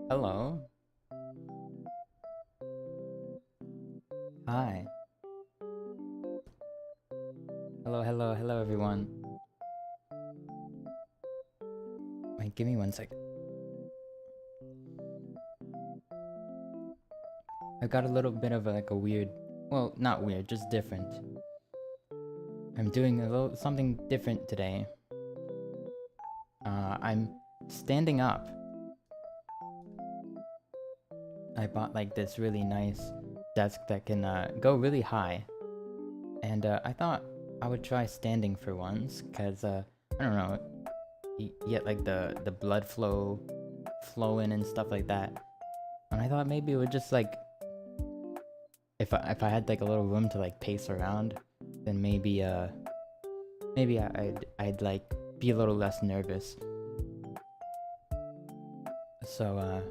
Hello. Hi. Hello everyone. Wait, give me one sec. I've got a little bit of like a weird, well, not weird, just different. I'm doing a little something different today. I'm standing up. I bought like this really nice desk that can go really high. And I thought I would try standing for once, cause I don't know, you get like the blood flowing and stuff like that. And I thought maybe it would just like, if I had like a little room to like pace around, then maybe I'd like be a little less nervous. So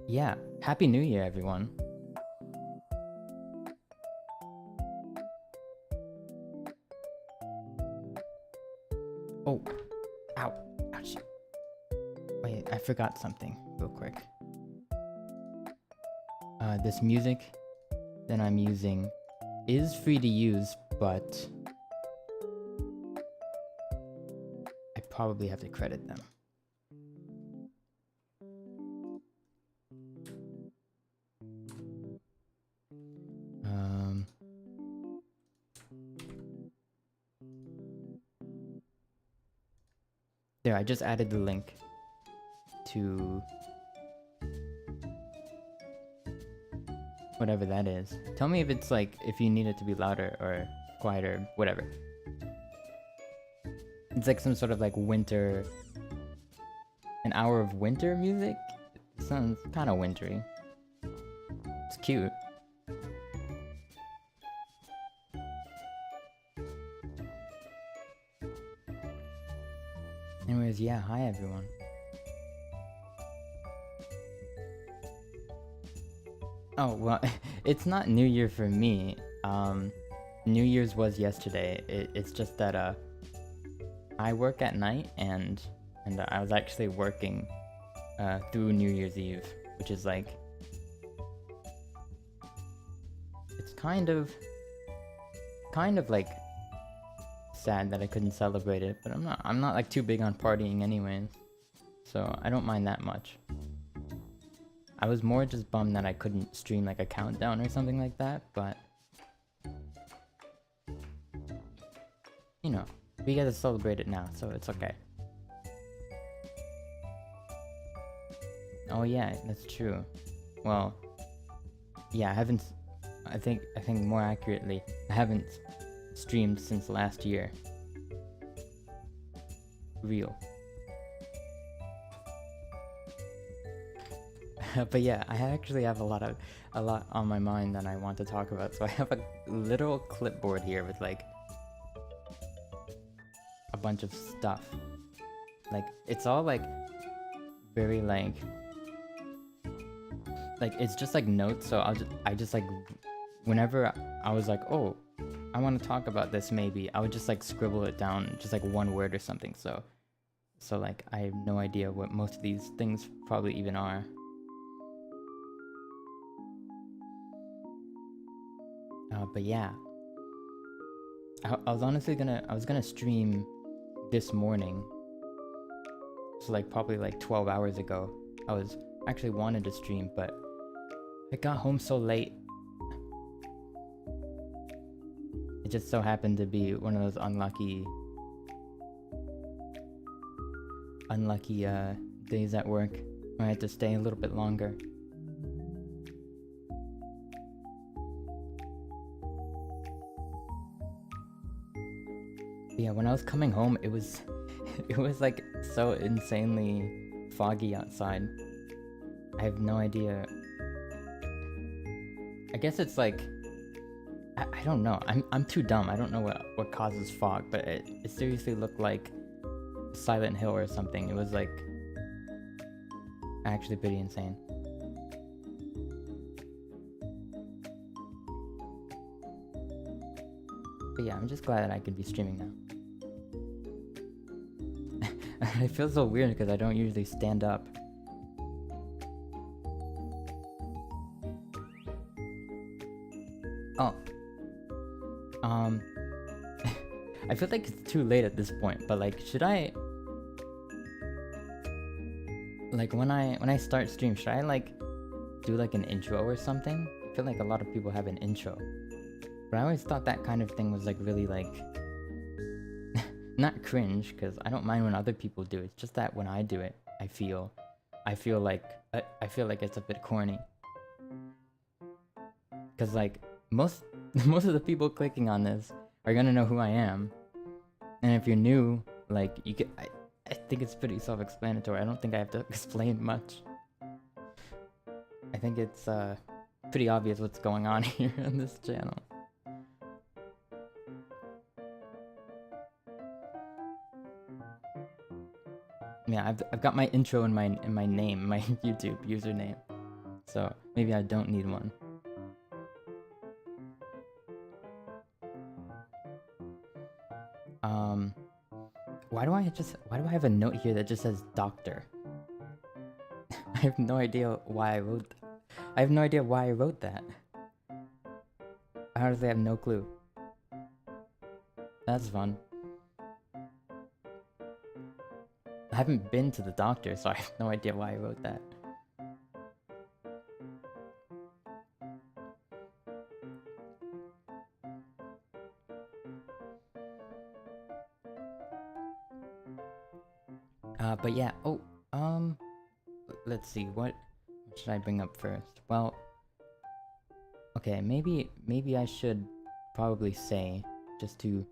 yeah, Happy New Year everyone. Oh, ow, ouch. Wait, I forgot something real quick. This music that I'm using is free to use, but I probably have to credit them. There, I just added the link to whatever that is. Tell me if it's like, if you need it to be louder or quieter, whatever. It's like some sort of like winter, an hour of winter music? It sounds kind of wintry. It's cute. Anyways, yeah, hi everyone. Oh, well, it's not New Year for me. New Year's was yesterday. It's just that I work at night and I was actually working through New Year's Eve, which is like, it's kind of like sad that I couldn't celebrate it, but I'm not like too big on partying anyways, so I don't mind that much. I was more just bummed that I couldn't stream like a countdown or something like that, but you know, we gotta celebrate it now, so it's okay. Oh yeah, that's true. Well, yeah, I think more accurately, I haven't streamed since last year. Real. But yeah, I actually have a lot on my mind that I want to talk about. So I have a literal clipboard here with like a bunch of stuff. Like it's all like very like it's just like notes. So I just like whenever I was like, oh, I want to talk about this, maybe I would just like scribble it down, just like one word or something. So like I have no idea what most of these things probably even are. But yeah, I was honestly gonna stream this morning. So like probably like 12 hours ago. I was actually wanted to stream, but I got home so late. It just so happened to be one of those unlucky days at work where I had to stay a little bit longer. Yeah, when I was coming home, it was like so insanely foggy outside. I have no idea. I guess it's like I don't know. I'm too dumb. I don't know what causes fog, but it seriously looked like Silent Hill or something. It was like actually pretty insane. But yeah, I'm just glad that I could be streaming now. I feel so weird because I don't usually stand up. I feel like it's too late at this point, but like, should I... Like, when I start stream, should I like do like an intro or something? I feel like a lot of people have an intro. But I always thought that kind of thing was like really like... not cringe, because I don't mind when other people do it. It's just that when I do it, I feel like it's a bit corny. Because like most of the people clicking on this are gonna know who I am, and if you're new, like you could, I think it's pretty self-explanatory. I don't think I have to explain much. I think it's pretty obvious what's going on here on this channel. Yeah, I've got my intro in my name, my YouTube username, so maybe I don't need one. Why do I have a note here that just says doctor? I have no idea why I wrote that. I honestly have no clue. That's fun. I haven't been to the doctor, so I have no idea why I wrote that. But yeah, let's see, what should I bring up first? Well, okay, maybe I should probably say, just to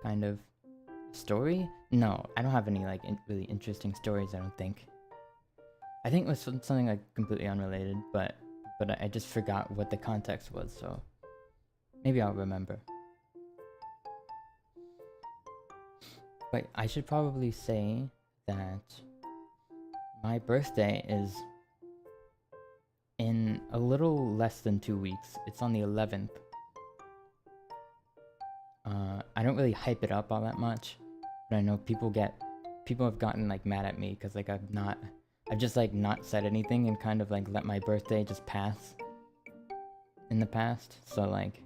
kind of... Story? No, I don't have any like really interesting stories, I don't think. I think it was something like completely unrelated, but I just forgot what the context was, so maybe I'll remember. But I should probably say that my birthday is in a little less than 2 weeks. It's on the 11th. I don't really hype it up all that much, but I know people have gotten like mad at me because like I've just like not said anything and kind of like let my birthday just pass in the past. So like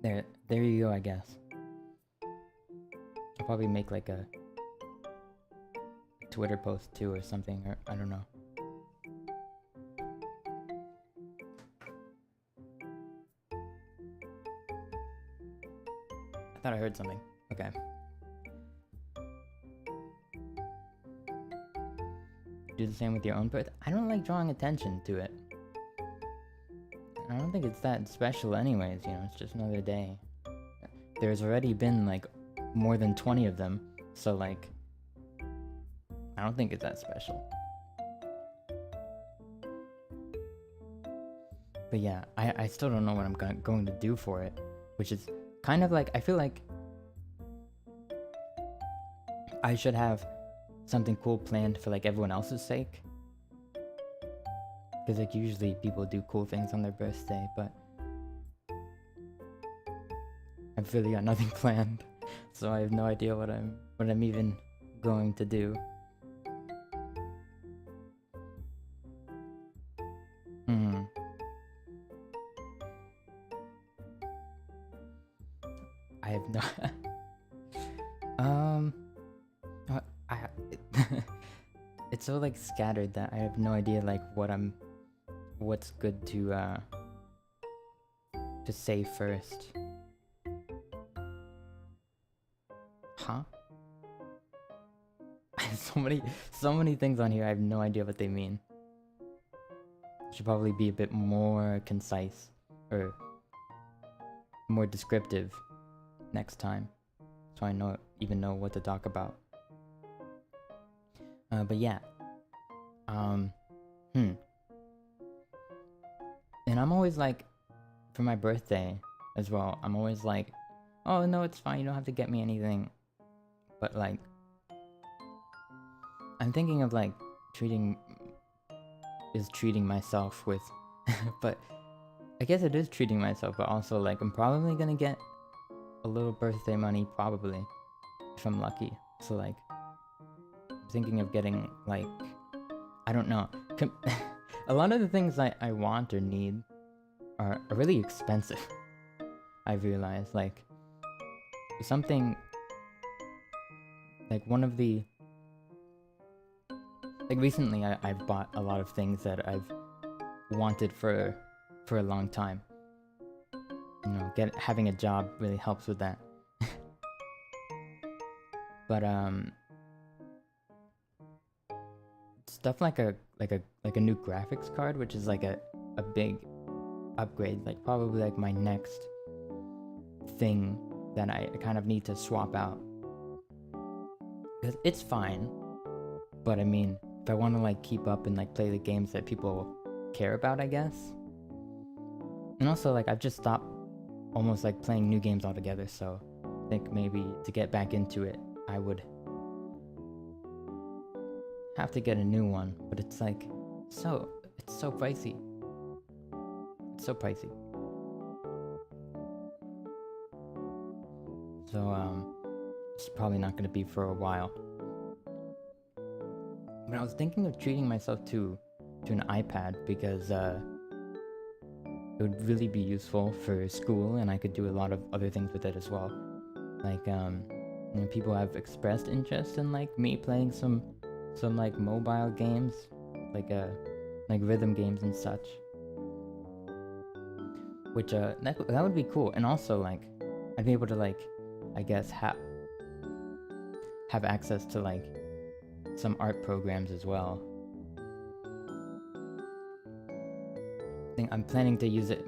there you go, I guess. I'll probably make like a Twitter post too or something, or I don't know. I thought I heard something. Okay. Do the same with your own birthday. I don't like drawing attention to it. I don't think it's that special anyways, you know, it's just another day. There's already been like more than 20 of them, so like I don't think it's that special. But yeah, I still don't know what I'm going to do for it, which is kind of like, I feel like I should have something cool planned for like everyone else's sake. Because like usually people do cool things on their birthday, but I've really got nothing planned, so I have no idea what I'm even going to do. I have no it's so like scattered that I have no idea like what's good to say first. Huh? so many things on here, I have no idea what they mean. Should probably be a bit more concise or more descriptive next time, so I even know what to talk about. But yeah, and I'm always like, for my birthday as well, I'm always like, oh no, it's fine, you don't have to get me anything. But like, I'm thinking of like treating myself with, but I guess it is treating myself, but also like I'm probably gonna get a little birthday money, probably, if I'm lucky. So like, I'm thinking of getting like, I don't know, a lot of the things I want or need are really expensive. I've realized, like, something, like, one of the, like, recently I've bought a lot of things that I've wanted for a long time. You know, having a job really helps with that. But stuff like a new graphics card, which is like a big upgrade, like probably like my next thing that I kind of need to swap out. Because it's fine, but I mean, if I want to like keep up and like play the games that people care about, I guess. And also, like, I've just stopped almost like playing new games altogether, so I think maybe to get back into it, I would have to get a new one. But it's like, it's so pricey. It's so pricey. So, it's probably not going to be for a while. But I was thinking of treating myself to an iPad because it would really be useful for school, and I could do a lot of other things with it as well. Like, you know, people have expressed interest in like me playing some like mobile games, like rhythm games and such. Which that would be cool, and also like I'd be able to like, I guess have access to like some art programs as well. I think I'm planning to use it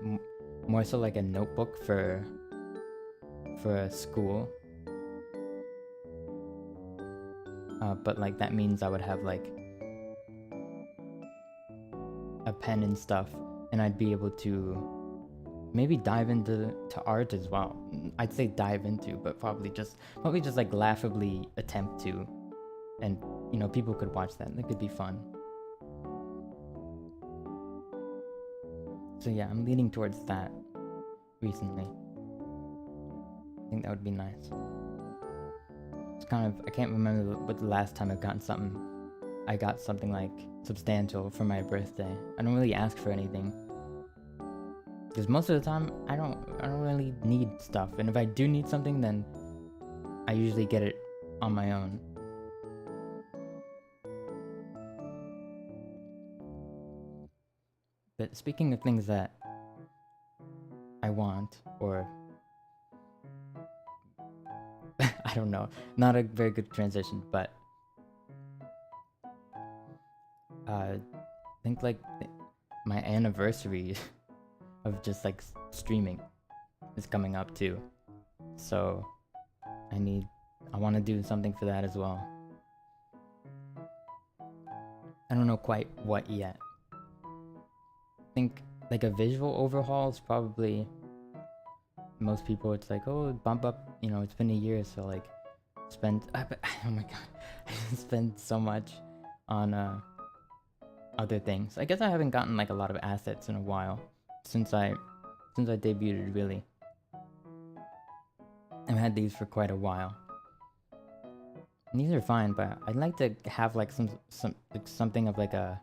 more so like a notebook for school. But like that means I would have like a pen and stuff, and I'd be able to maybe dive into art as well. I'd say dive into, but probably just like laughably attempt to, and you know, people could watch that. That could be fun. So yeah, I'm leaning towards that recently. I think that would be nice. It's kind of, I can't remember what the last time I got something like substantial for my birthday. I don't really ask for anything, because most of the time I don't really need stuff, and if I do need something, then I usually get it on my own. But speaking of things that I want, or I don't know, not a very good transition, but I think like my anniversary of just like streaming is coming up too, so I want to do something for that as well. I don't know quite what yet. I think like a visual overhaul is probably, most people, it's like, oh, bump up, you know, it's been a year, so like oh my god, I spend so much on other things. I guess I haven't gotten like a lot of assets in a while since I debuted, really. I've had these for quite a while. And these are fine, but I'd like to have like something of like a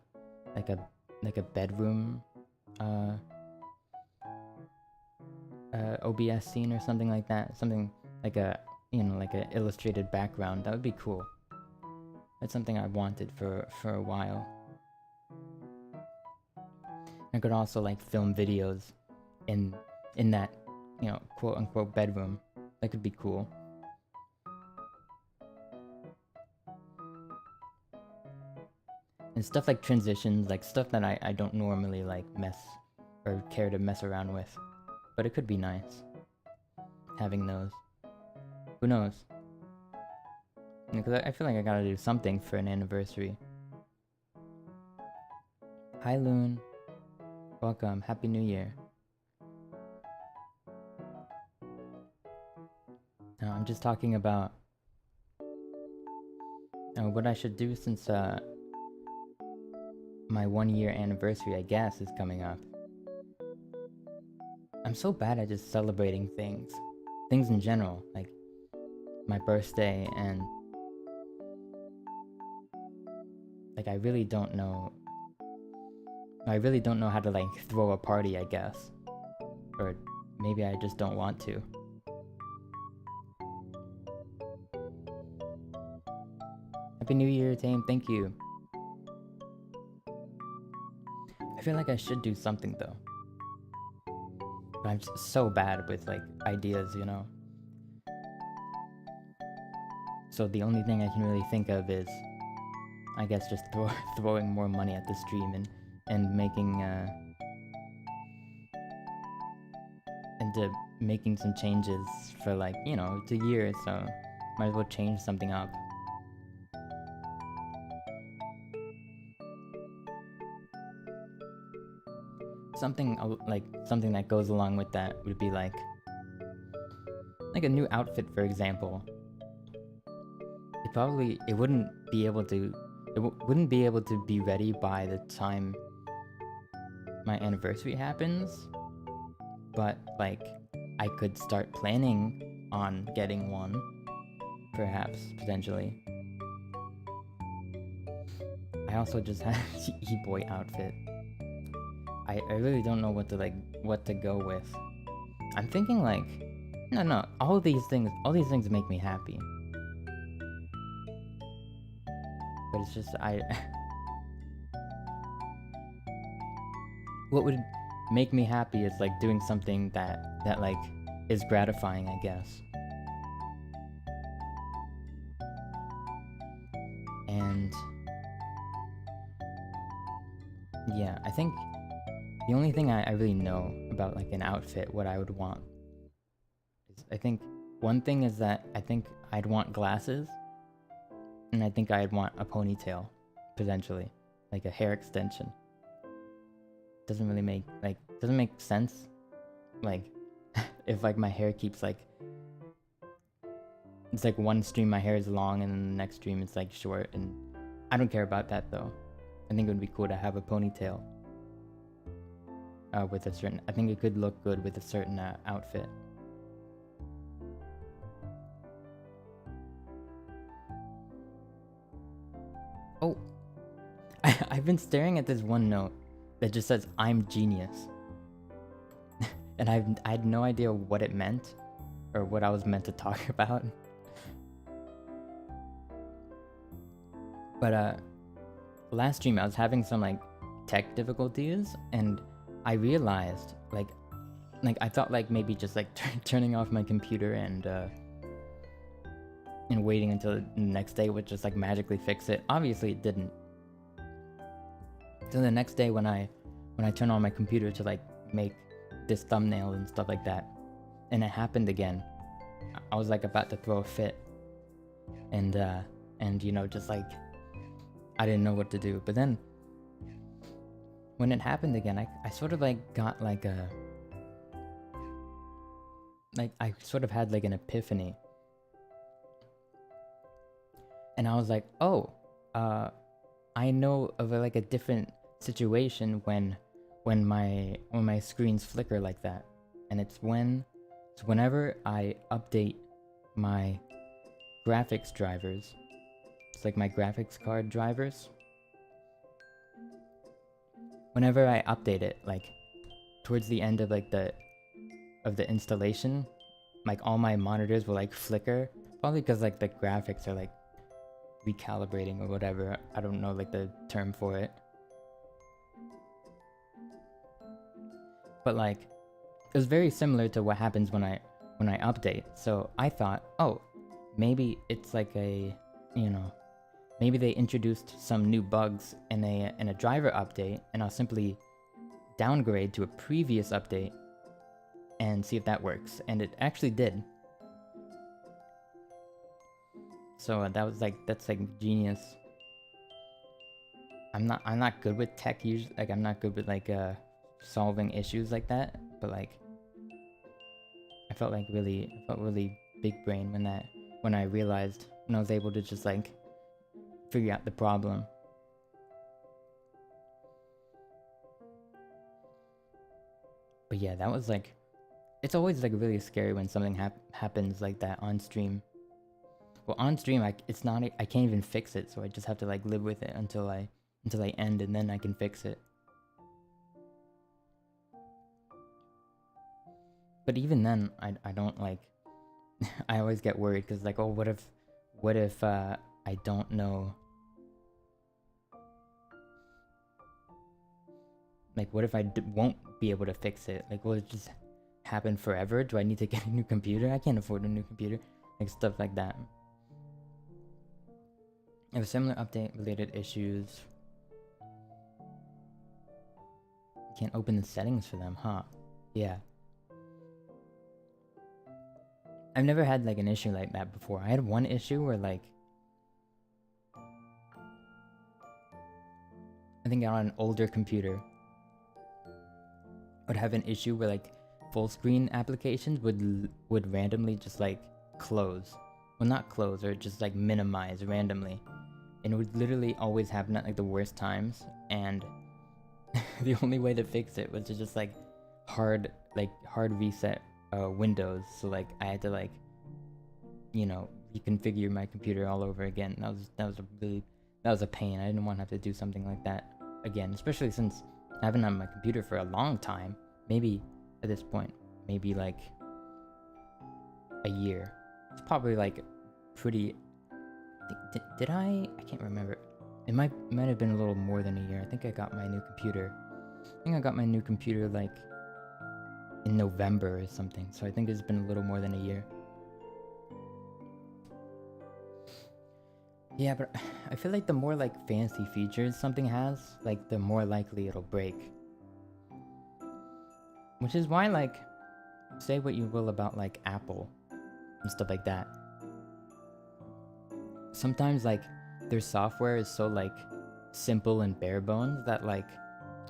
bedroom OBS scene or something like that. Something like a, you know, like an illustrated background. That would be cool. That's something I wanted for a while. I could also like film videos in that, you know, quote unquote bedroom. That could be cool. And stuff like transitions, like stuff that I don't normally like mess or care to mess around with. But it could be nice having those. Who knows? Because I feel like I gotta do something for an anniversary. Hi Loon. Welcome. Happy New Year. Now, I'm just talking about what I should do since my 1-year anniversary, I guess, is coming up. I'm so bad at just celebrating things in general, like my birthday, and like I really don't know how to like throw a party, I guess, or maybe I just don't want to. Happy New Year, Tame. Thank you. I feel like I should do something though. But I'm just so bad with like ideas, you know? So the only thing I can really think of is, I guess, just throwing more money at the stream and making into making some changes for, like, you know, it's a year, so might as well change something up. Something something that goes along with that would be like a new outfit, for example. It wouldn't be able to be ready by the time my anniversary happens, but like I could start planning on getting one, perhaps, potentially. I also just had an e-boy outfit. I really don't know what to go with. I'm thinking like, no, all these things make me happy. But it's just, what would make me happy is like doing something that like is gratifying, I guess. And yeah, I think the only thing I really know about like an outfit, what I would want, is, I think one thing is that I think I'd want glasses, and I think I'd want a ponytail, potentially, like a hair extension. Doesn't really make sense, like if like my hair keeps like, it's like one stream my hair is long and then the next stream it's like short, and I don't care about that though. I think it would be cool to have a ponytail with a certain, I think it could look good with a certain outfit. Oh, I've been staring at this one note that just says, "I'm genius." And I had no idea what it meant, or what I was meant to talk about. But last stream I was having some like tech difficulties, and I realized like I thought like maybe just like turning off my computer and waiting until the next day would just like magically fix it. Obviously it didn't. So the next day when I turn on my computer to like make this thumbnail and stuff like that, and it happened again, I was like about to throw a fit, and you know, just like I didn't know what to do. But then when it happened again, I sort of like got like I sort of had like an epiphany, and I was like, oh, I know of like a different situation when my screens flicker like that, and it's whenever I update my graphics drivers. It's like my graphics card drivers. Whenever I update it, like towards the end of like the installation, like all my monitors will like flicker, probably because like the graphics are like recalibrating or whatever. I don't know like the term for it. But like it was very similar to what happens when I update. So I thought, oh, maybe it's like a, you know, maybe they introduced some new bugs in a driver update, and I'll simply downgrade to a previous update and see if that works. And it actually did. So that's like genius. I'm not good with tech usually. Like I'm not good with like solving issues like that. But like I felt really big brain when I realized, when I was able to just like figure out the problem. But yeah, that was like, it's always like really scary when something happens like that on stream. Well, on stream, I can't even fix it, so I just have to like live with it until I end, and then I can fix it. But even then, I don't like. I always get worried because like, oh, what if I don't know. Like, what if I won't be able to fix it? Like, will it just happen forever? Do I need to get a new computer? I can't afford a new computer. Like, stuff like that. I have a similar update related issues. You can't open the settings for them, huh? Yeah. I've never had like an issue like that before. I had one issue where like I think on an older computer would have an issue where like full screen applications would randomly just like close. Well, not close, or just like minimize randomly. And it would literally always happen at like the worst times, and the only way to fix it was to just like hard reset Windows. So like I had to like, you know, reconfigure my computer all over again. That was a pain. I didn't want to have to do something like that again, especially since I haven't had my computer for a long time. Maybe at this point, maybe like a year. It's probably like pretty. Did I? I can't remember. It might have been a little more than a year. I think I got my new computer. I think I got my new computer like in November or something. So I think it's been a little more than a year. Yeah, but I feel like the more like fancy features something has, like the more likely it'll break. Which is why, like, say what you will about like Apple and stuff like that. Sometimes like their software is so like simple and bare bones that like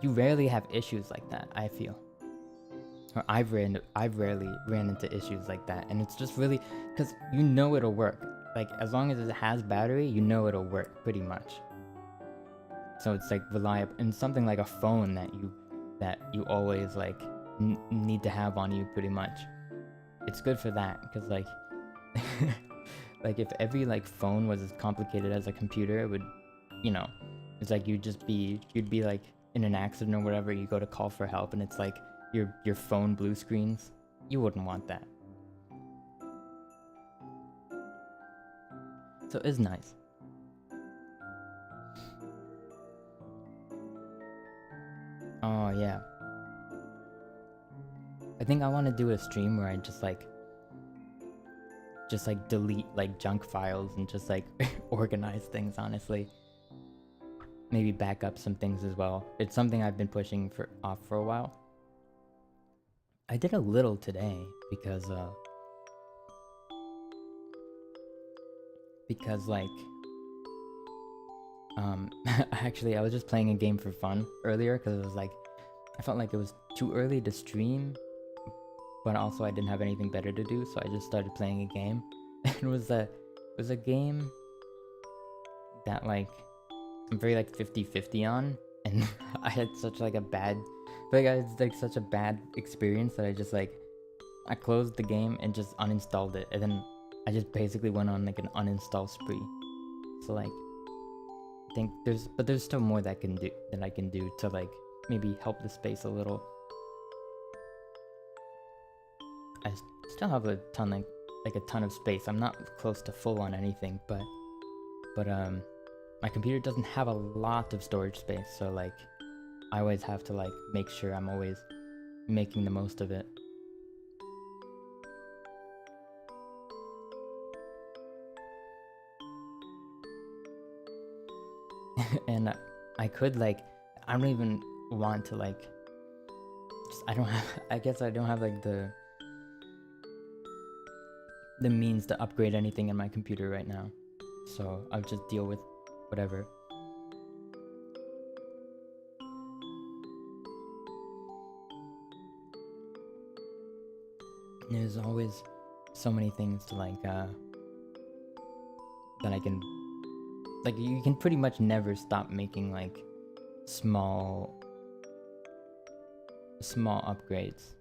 you rarely have issues like that, I feel. Or I've rarely ran into issues like that, and it's just really because you know it'll work. Like as long as it has battery, you know it'll work pretty much. So it's like reliable, and something like a phone that you always like need to have on you pretty much. It's good for that because like like if every like phone was as complicated as a computer, it would, you know, it's like you'd be like in an accident or whatever, you go to call for help and it's like your phone blue screens. You wouldn't want that. So it's nice. Oh yeah. I think I want to do a stream where I just like delete like junk files and just like organize things, honestly. Maybe back up some things as well. It's something I've been pushing off for a while. I did a little today because like actually I was just playing a game for fun earlier because it was like I felt like it was too early to stream, but also I didn't have anything better to do, so I just started playing a game. And it was a game that like I'm very like 50-50 on, and I had such like a bad I had like such a bad experience that I just like I closed the game and just uninstalled it, and then I just basically went on like an uninstall spree. So like I think there's still more that I can do to like maybe help the space a little. I still have a ton a ton of space. I'm not close to full on anything, but my computer doesn't have a lot of storage space, so like I always have to like make sure I'm always making the most of it. And I could like I don't even want to like I don't have I guess I don't have like the means to upgrade anything in my computer right now, so I'll just deal with whatever. There's always so many things to like that I can like you can pretty much never stop making like small upgrades.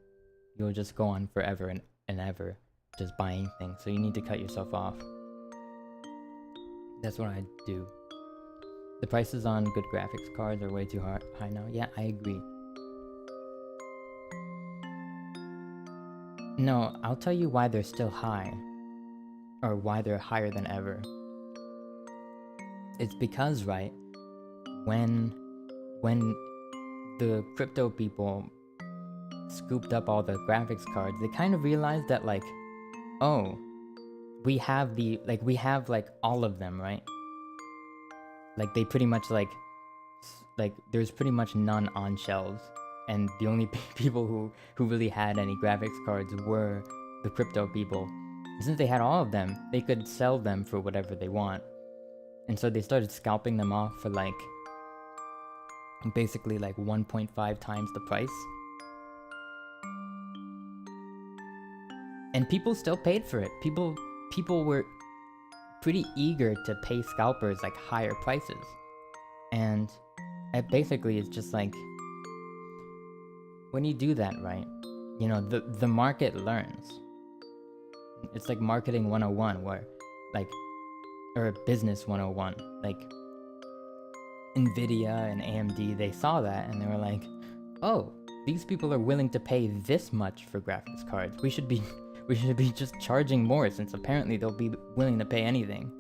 You'll just go on forever and ever just buying things, so you need to cut yourself off. That's what I do. The prices on good graphics cards are way too high now. Yeah, I agree. No, I'll tell you why they're still high. Or why they're higher than ever. It's because, right, when the crypto people scooped up all the graphics cards, they kind of realized that, like, oh, we have all of them, right? Like, they pretty much, like, there's pretty much none on shelves. And the only people who really had any graphics cards were the crypto people. And since they had all of them, they could sell them for whatever they want. And so they started scalping them off for, like, basically, like, 1.5 times the price. And people still paid for it. People were pretty eager to pay scalpers, like, higher prices. And it basically is just like, when you do that, right, you know, the market learns. It's like marketing 101, where, like, or business 101, like, Nvidia and AMD, they saw that and they were like, oh, these people are willing to pay this much for graphics cards. We should be just charging more, since apparently they'll be willing to pay anything.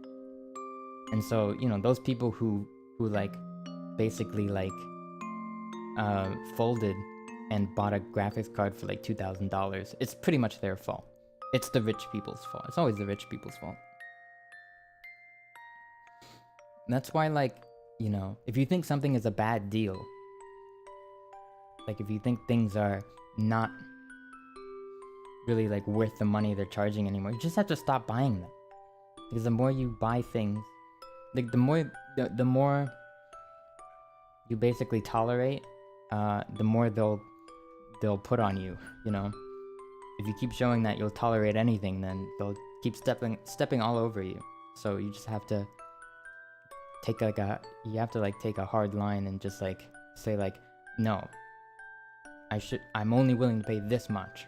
And so, you know, those people who like, basically, like, folded and bought a graphics card for like $2,000, it's pretty much their fault. It's the rich people's fault. It's always the rich people's fault. And that's why, like, you know, if you think something is a bad deal, like, if you think things are not really, like, worth the money they're charging anymore, you just have to stop buying them. Because the more you buy things, like, the more you basically tolerate, the more they'll put on you, you know? If you keep showing that you'll tolerate anything, then they'll keep stepping all over you. So you just have to take, like, take a hard line and just, like, say, like, no, I'm only willing to pay this much.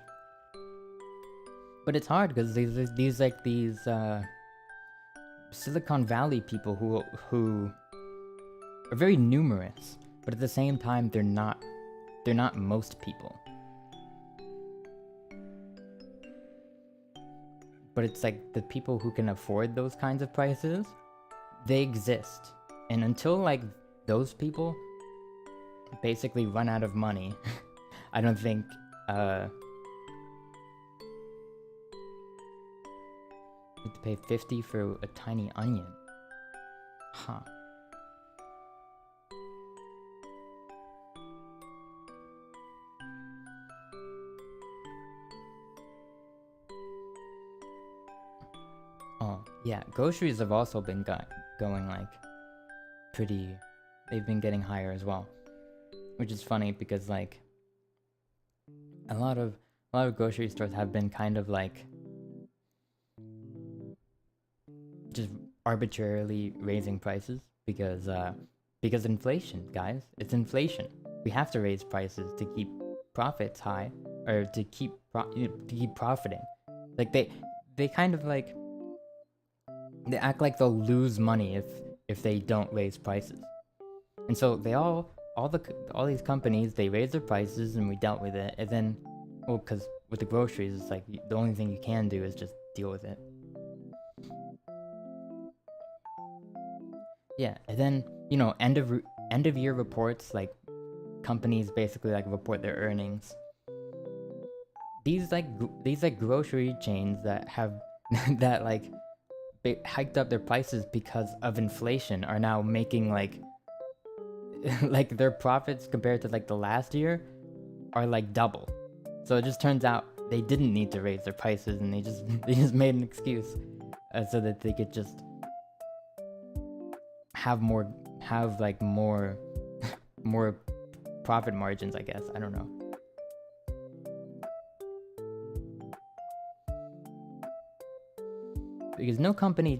But it's hard because these Silicon Valley people who are very numerous, but at the same time they're not most people. But it's like the people who can afford those kinds of prices, they exist. And until, like, those people basically run out of money, I don't think you have to pay 50 for a tiny onion. Huh. Oh, yeah, groceries have also been going, like, pretty... They've been getting higher as well. Which is funny because, like, a lot of grocery stores have been kind of, like, just arbitrarily raising prices because inflation, guys. It's inflation. We have to raise prices to keep profits high, or to keep profiting. Like, they kind of, like, they act like they'll lose money if they don't raise prices. And so they all these companies, they raise their prices and we dealt with it. And then, well, because with the groceries, it's like the only thing you can do is just deal with it. Yeah, and then, you know, end of year reports, like, companies basically, like, report their earnings. These grocery chains that have that, like, they hiked up their prices because of inflation are now making, like like, their profits compared to, like, the last year are, like, double. So it just turns out they didn't need to raise their prices, and they just made an excuse so that they could just have more profit margins, I guess. I don't know. Because no company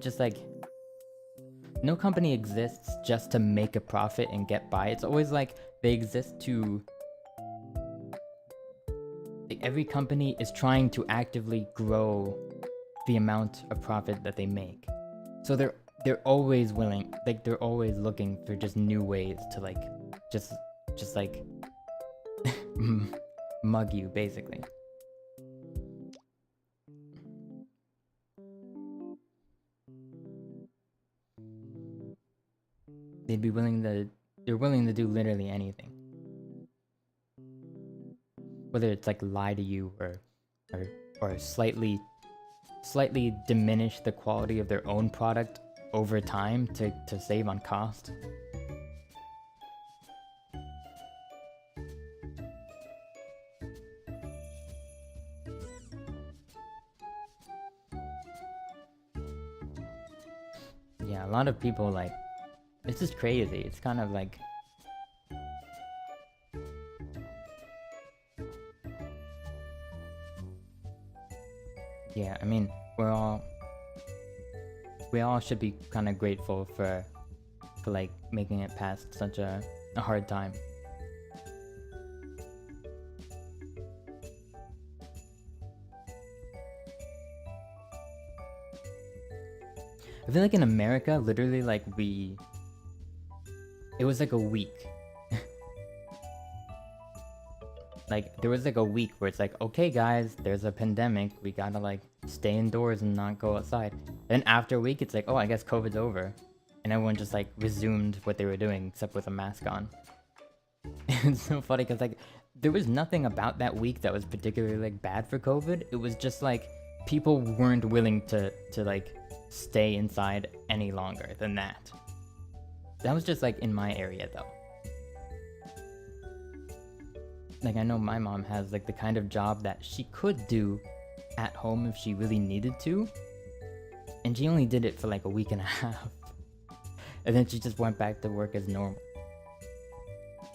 exists just to make a profit and get by. It's always like they exist to... Like, every company is trying to actively grow the amount of profit that they make. So they're always willing, like, they're always looking for just new ways to, like, just like mug you, basically. they're willing to do literally anything. Whether it's like lie to you or slightly diminish the quality of their own product over time to save on cost. Yeah, a lot of people like, it's just crazy. It's kind of like, yeah, I mean, we all should be kind of grateful for like making it past such a hard time. I feel like in America, literally, like it was like a week. Like, there was like a week where it's like, okay guys, there's a pandemic, we gotta like stay indoors and not go outside. Then after a week, it's like, oh, I guess COVID's over. And everyone just like resumed what they were doing, except with a mask on. It's so funny, because like, there was nothing about that week that was particularly like bad for COVID. It was just like, people weren't willing to like stay inside any longer than that. That was just like in my area though. Like, I know my mom has like the kind of job that she could do at home if she really needed to, and she only did it for like a week and a half. And then she just went back to work as normal,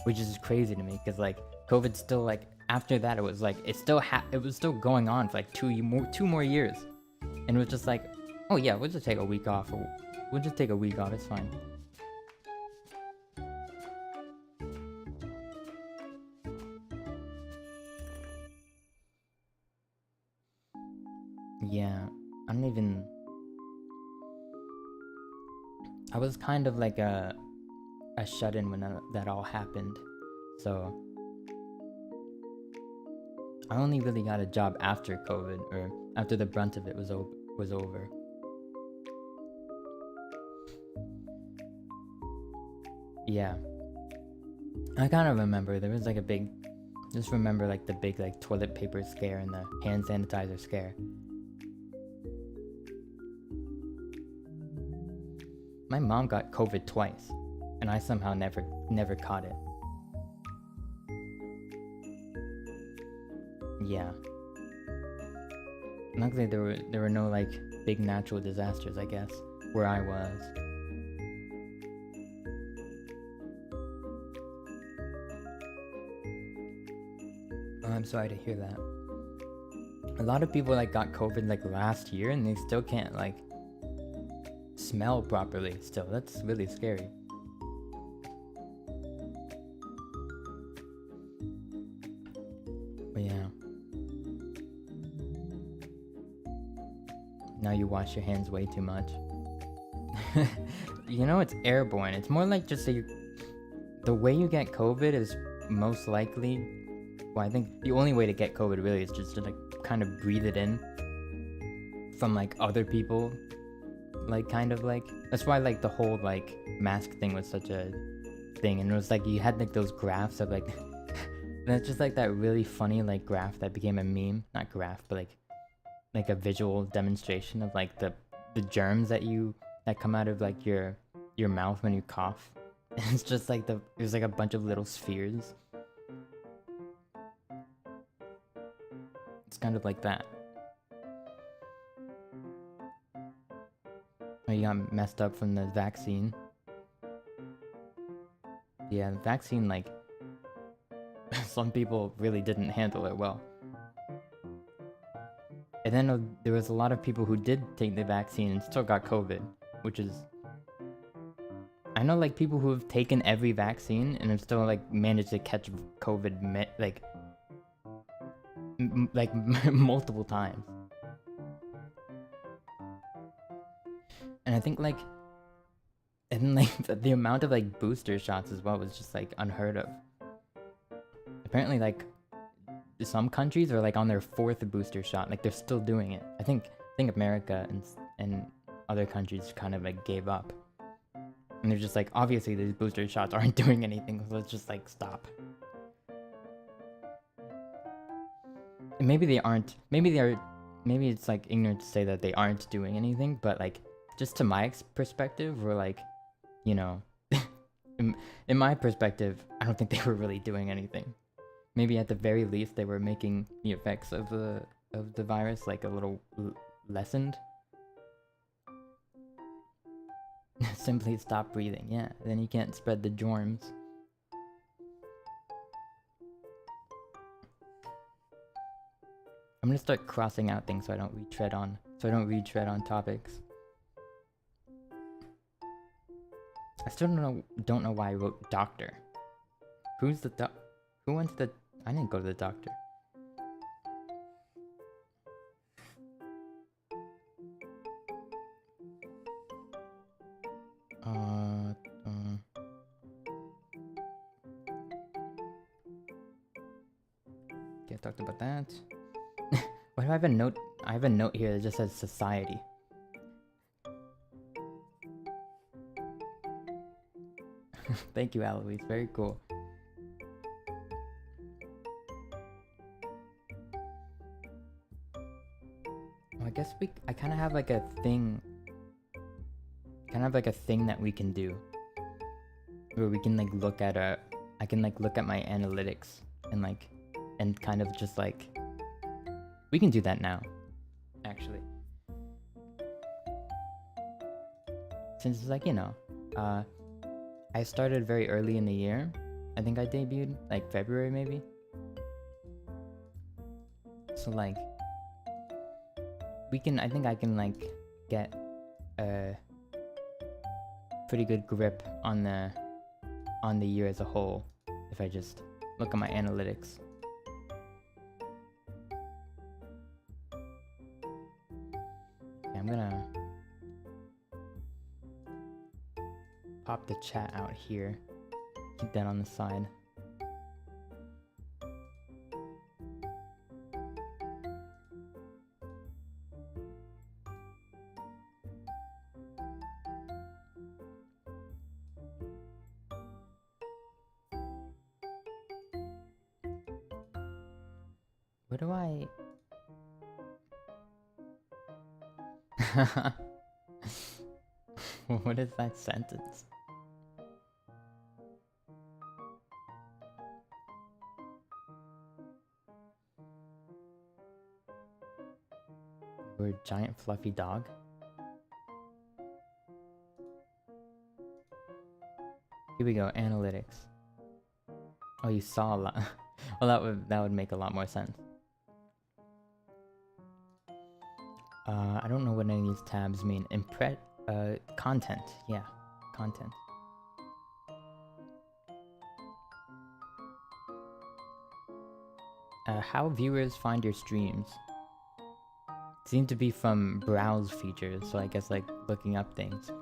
which is crazy to me, because like COVID still, like after that, it was like it was still going on for like two more years, and it was just like, oh yeah, we'll just take a week off, or we'll just take a week off, it's fine. Yeah, I was kind of like a shut-in when that all happened, so I only really got a job after COVID, or after the brunt of it was over. Yeah, I kind of remember there was like just remember like the big like toilet paper scare and the hand sanitizer scare. My mom got COVID twice, and I somehow never caught it. Yeah. Luckily there were no like big natural disasters, I guess, where I was. Oh, I'm sorry to hear that. A lot of people like got COVID like last year, and they still can't like smell properly still. That's really scary. But yeah. Now you wash your hands way too much. You know, it's airborne. It's more like just the way you get COVID is most likely, well, I think the only way to get COVID really is just to like kind of breathe it in from like other people. Like, kind of like, that's why like the whole like mask thing was such a thing, and it was like you had like those graphs of like and it's just like that really funny like graph that became a meme, not graph, but like a visual demonstration of like the germs that come out of like your mouth when you cough. And it's just like there's like a bunch of little spheres. It's kind of like that. Oh, you got messed up from the vaccine. Yeah, the vaccine, like, some people really didn't handle it well. And then there was a lot of people who did take the vaccine and still got COVID, which is... I know, like, people who have taken every vaccine and have still, like, managed to catch COVID, multiple times. And I think like, and like the amount of like booster shots as well was just like unheard of. Apparently like some countries are like on their 4th booster shot, like they're still doing it. I think America and other countries kind of like gave up. And they're just like, obviously these booster shots aren't doing anything, so let's just like stop. And maybe they aren't, maybe it's like ignorant to say that they aren't doing anything, but like, just to my perspective, we're like, you know, in my perspective, I don't think they were really doing anything. Maybe at the very least they were making the effects of the virus like a little lessened. Simply stop breathing. Yeah, then you can't spread the germs. I'm gonna start crossing out things so I don't retread on topics. I still don't know why I wrote doctor. Who's the who went to the I didn't go to the doctor. Okay, I talked about that. Why do I have a note? I have a note here that just says society. Thank you, Aloise. Very cool. Well, I guess I kind of have like a thing. That we can do, where we can like look at I can like look at my analytics and kind of just like, we can do that now, actually. Since it's like, you know, I started very early in the year. I think I debuted like February maybe. So like, I think I can like get a pretty good grip on the year as a whole if I just look at my analytics. Okay, I'm gonna pop the chat out here. Keep that on the side. What do I... What is that sentence? We're a giant fluffy dog? Here we go, analytics. Oh, you saw a lot. Well, that would make a lot more sense. I don't know what any of these tabs mean. Content. Yeah, content. How viewers find your streams. Seem to be from browse features, so I guess like looking up things.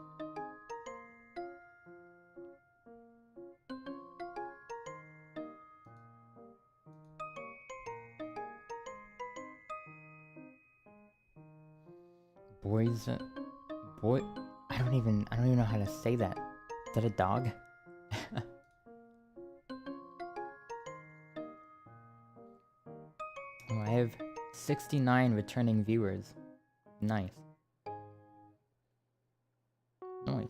I don't even know how to say that. Is that a dog? Oh, I have 69 returning viewers. Nice. Nice.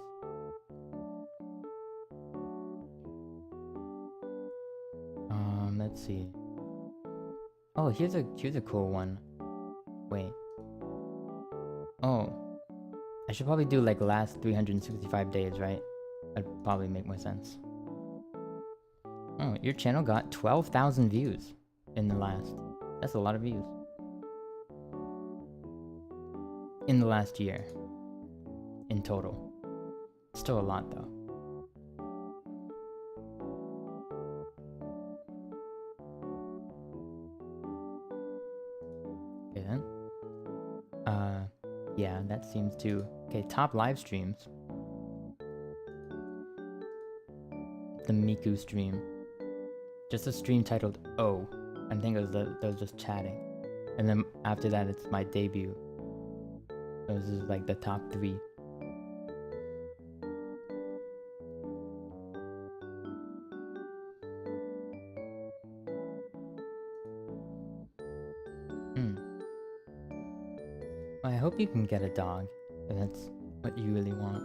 Let's see. Oh, here's a cool one. Wait. Oh. I should probably do like last 365 days, right? That'd probably make more sense. Oh, your channel got 12,000 views in the last. That's a lot of views. In the last year. In total. Still a lot though. Okay then. Yeah, that seems to... Okay, top live streams. The Miku stream. Just a stream titled O. I think it was just chatting. And then after that, it's my debut. Those is like the top 3. I hope you can get a dog, if that's what you really want.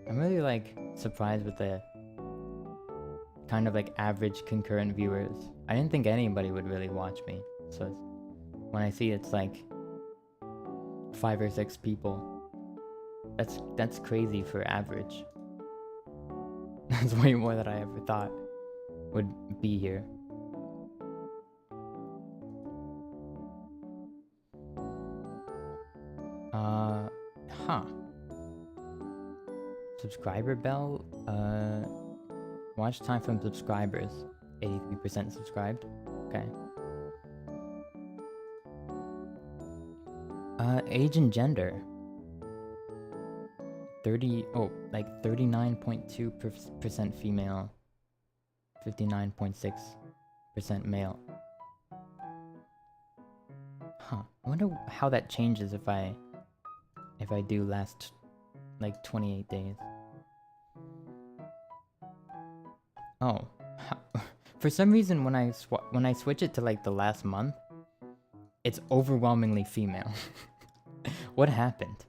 I'm really like surprised with the kind of like average concurrent viewers. I didn't think anybody would really watch me, so when I see it's like 5 or 6 people, that's crazy for average. That's way more than I ever thought would be here. Subscriber bell, watch time from subscribers, 83% subscribed, okay. Age and gender, 39.2% female, 59.6% male. Huh, I wonder how that changes if I do last like 28 days. Oh, for some reason when I switch it to like the last month, it's overwhelmingly female. What happened?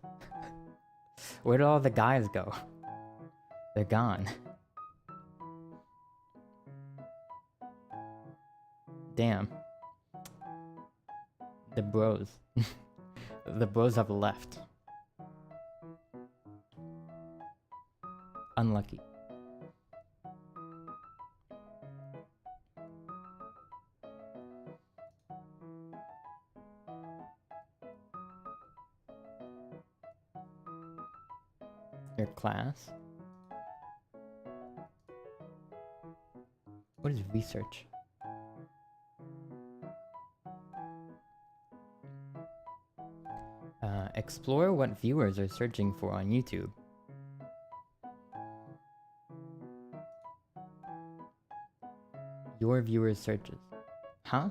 Where did all the guys go? They're gone. Damn. The bros. The bros have left. Unlucky. Your class? What is research? Explore what viewers are searching for on YouTube. Your viewers' searches. Huh?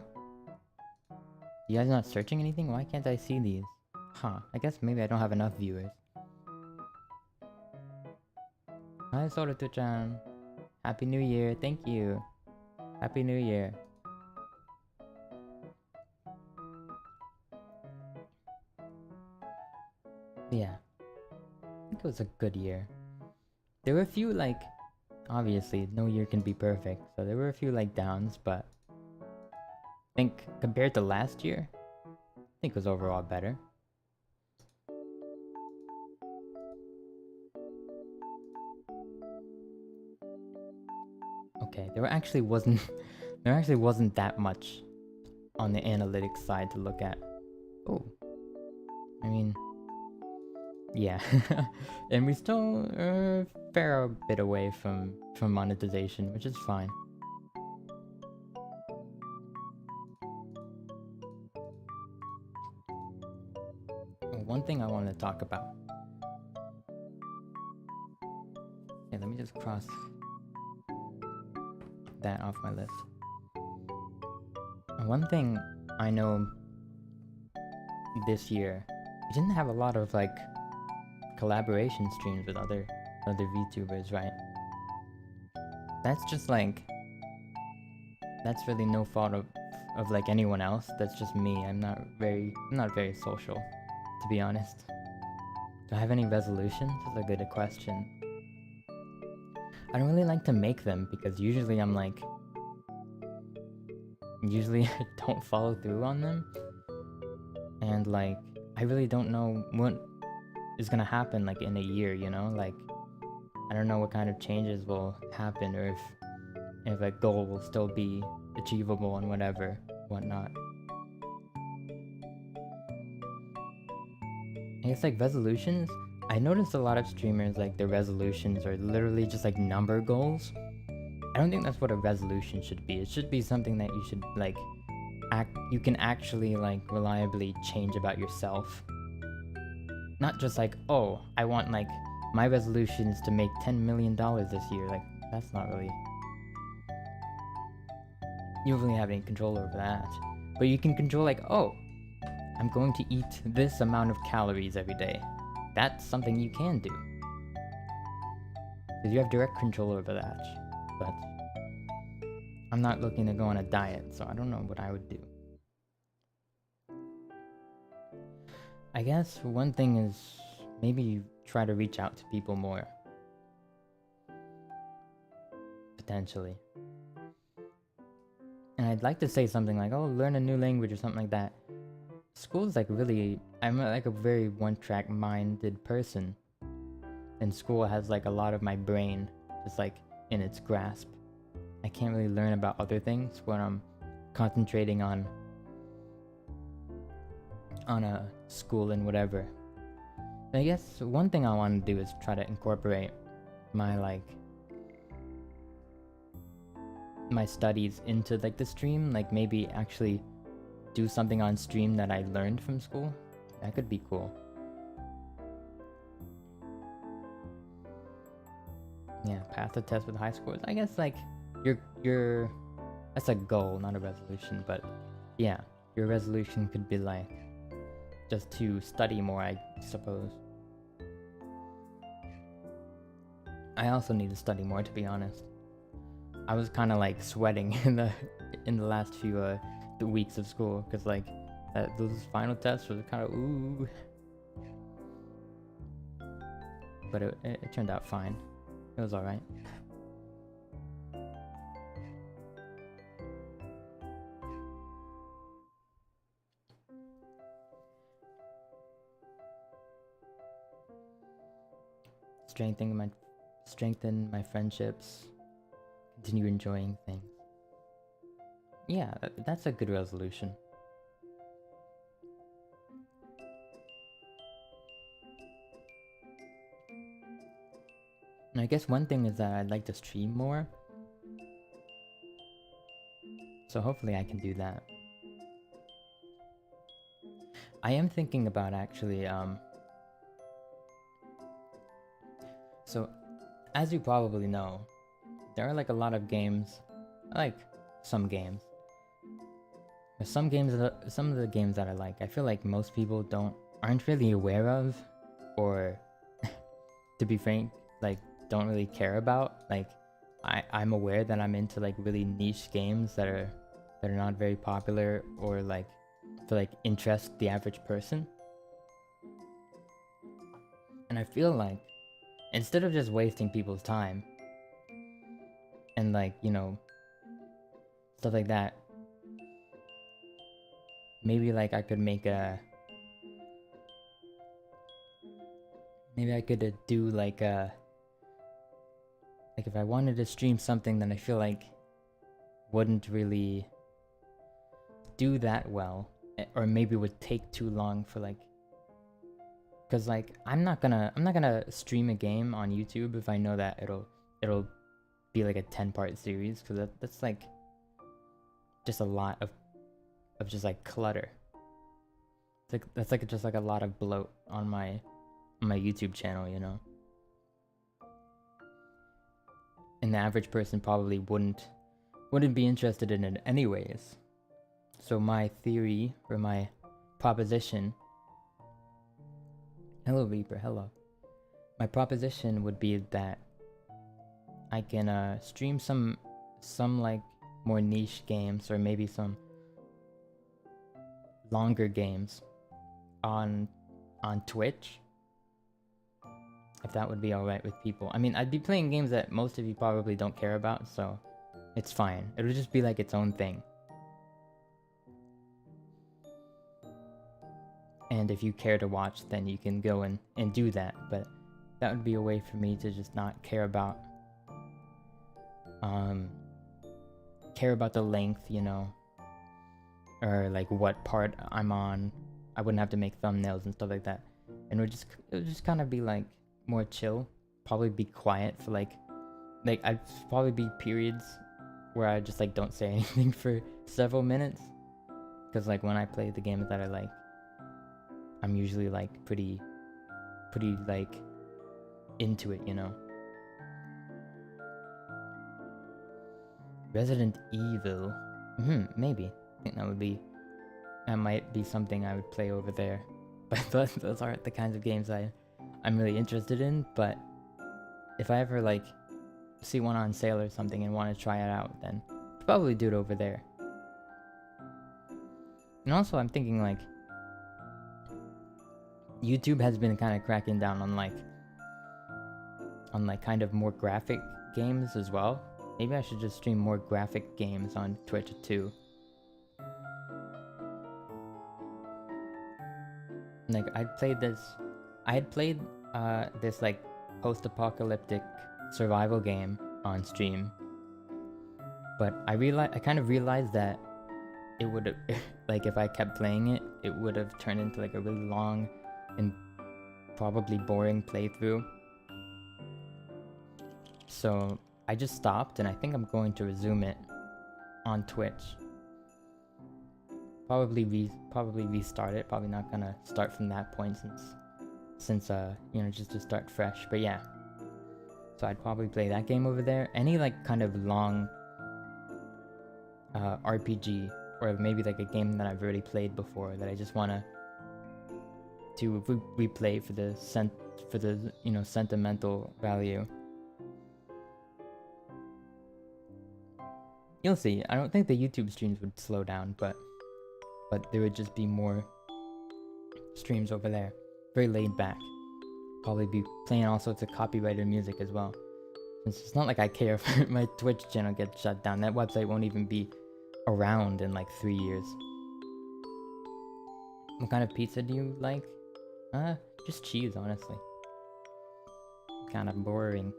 You guys not searching anything? Why can't I see these? Huh, I guess maybe I don't have enough viewers. Hi Soruto-chan. Happy New Year, thank you. Happy New Year. Yeah. I think it was a good year. There were a few like... Obviously, no year can be perfect, so there were a few like downs, but... I think compared to last year, I think it was overall better. Okay, there actually wasn't that much on the analytics side to look at. Oh, I mean, yeah, and we still are a fair bit away from monetization, which is fine. One thing I want to talk about. Yeah, let me just cross that off my list. One thing I know this year, we didn't have a lot of like collaboration streams with other VTubers, right? That's just like, that's really no fault of like anyone else. That's just me. I'm not very social, to be honest. Do I have any resolutions? That's a good question. I don't really like to make them because usually I'm like... Usually I don't follow through on them. And like, I really don't know what is gonna happen like in a year, you know? Like, I don't know what kind of changes will happen or if a goal will still be achievable and whatnot. I guess like resolutions, I noticed a lot of streamers like their resolutions are literally just like number goals. I don't think that's what a resolution should be. It should be something that you should like you can actually like reliably change about yourself. Not just like, oh, I want like my resolution is to make $10 million this year. Like, that's not really... You don't really have any control over that. But you can control like, oh, I'm going to eat this amount of calories every day. that's something you can do. Because you have direct control over that. But I'm not looking to go on a diet, so I don't know what I would do. I guess one thing is maybe try to reach out to people more. Potentially. And I'd like to say something like, oh, learn a new language or something like that. School's like really, I'm like a very one-track minded person. And school has like a lot of my brain just like in its grasp. I can't really learn about other things when I'm concentrating on a school and whatever. And I guess one thing I want to do is try to incorporate my my studies into like the stream, like maybe actually do something on stream that I learned from school. That could be cool. Yeah, pass the test with high scores. I guess like your that's a goal, not a resolution, but yeah, your resolution could be like just to study more, I suppose. I also need to study more, to be honest. I was kind of like sweating in the last few the weeks of school, because like those final tests were kind of ooh, but it turned out fine. It was all right. Strengthen my friendships. Continue enjoying things. Yeah, that's a good resolution. And I guess one thing is that I'd like to stream more. So hopefully I can do that. I am thinking about actually, so as you probably know, there are like a lot of games, like some games. There's some of the games that I like, I feel like most people aren't really aware of, or to be frank, like don't really care about. Like I'm aware that I'm into like really niche games that are not very popular, or like to like interest the average person. And I feel like instead of just wasting people's time and like, you know, stuff like that, maybe like I could make maybe I could do like if I wanted to stream something that I feel like wouldn't really do that well, or maybe would take too long for like, because like I'm not gonna stream a game on YouTube if I know that it'll be like a 10-part series, because that's like just a lot of just like clutter. It's like that's like just like a lot of bloat on my YouTube channel, you know. And the average person probably wouldn't be interested in it anyways. So my theory, or my proposition, hello Reaper, hello. My proposition would be that I can stream some like more niche games, or maybe some longer games on Twitch, if that would be alright with people. I mean, I'd be playing games that most of you probably don't care about, so it's fine. It'll just be like its own thing. And if you care to watch, then you can go and do that, but that would be a way for me to just not care about the length, you know, or like what part I'm on. I wouldn't have to make thumbnails and stuff like that, and it would just kind of be like more chill. Probably be quiet for like I'd probably be periods where I just like don't say anything for several minutes, because like when I play the games that I like, I'm usually like pretty like into it, you know. Resident Evil, maybe. I think that might be something I would play over there. But those aren't the kinds of games I I'm really interested in, but if I ever like see one on sale or something and want to try it out, then I'll probably do it over there. And also I'm thinking like YouTube has been kind of cracking down on like kind of more graphic games as well. Maybe I should just stream more graphic games on Twitch too. Like I had played this like post-apocalyptic survival game on stream, but I kind of realized that it would have like if I kept playing it, it would have turned into like a really long and probably boring playthrough. So I just stopped, and I think I'm going to resume it on Twitch. Probably restart it. Probably not gonna start from that point since you know, just to start fresh. But yeah, so I'd probably play that game over there. Any like kind of long RPG, or maybe like a game that I've already played before that I just wanna to replay for the you know, sentimental value. You'll see. I don't think the YouTube streams would slow down, but there would just be more streams over there. Very laid back. Probably be playing all sorts of copyrighted music as well. It's not like I care if my Twitch channel gets shut down. That website won't even be around in like 3 years. What kind of pizza do you like? Just cheese, honestly. Kind of boring.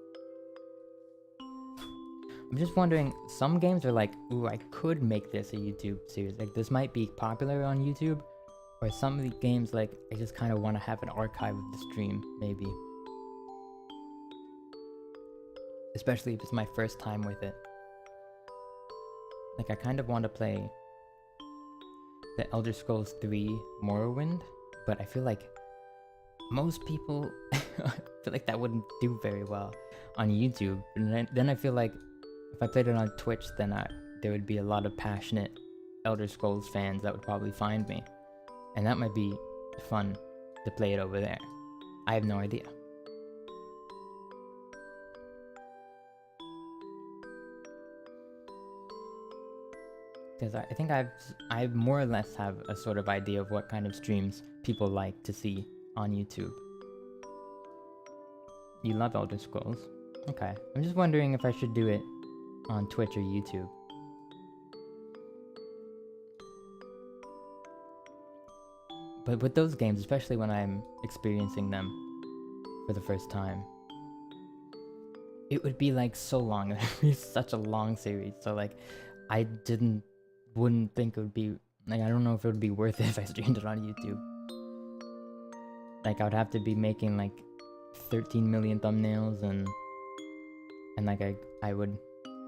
I'm just wondering, some games are like, ooh, I could make this a YouTube series. Like, this might be popular on YouTube. Or some of the games, like, I just kind of want to have an archive of the stream, maybe. Especially if it's my first time with it. Like, I kind of want to play the Elder Scrolls 3 Morrowind, but I feel like most people, I feel like that wouldn't do very well on YouTube. And then I feel like if I played it on Twitch, then there would be a lot of passionate Elder Scrolls fans that would probably find me. And that might be fun to play it over there. I have no idea. Because I think I more or less have a sort of idea of what kind of streams people like to see on YouTube. You love Elder Scrolls. Okay. I'm just wondering if I should do it on Twitch or YouTube. But with those games, especially when I'm experiencing them for the first time, it would be like so long. It would be such a long series. So like, I wouldn't think it would be, like, I don't know if it would be worth it if I streamed it on YouTube. Like, I would have to be making like 13 million thumbnails and like I would,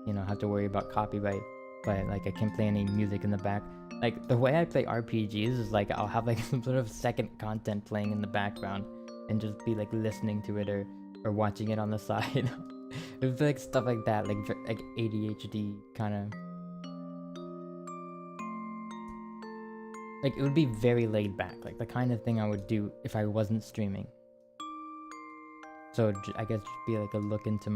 you know, have to worry about copyright, but like I can't play any music in the back. Like, the way I play RPGs is like I'll have like some sort of second content playing in the background and just be like listening to it or watching it on the side. It would be like stuff like that, like ADHD kind of. Like, it would be very laid back, like the kind of thing I would do if I wasn't streaming. So I guess just be like a look into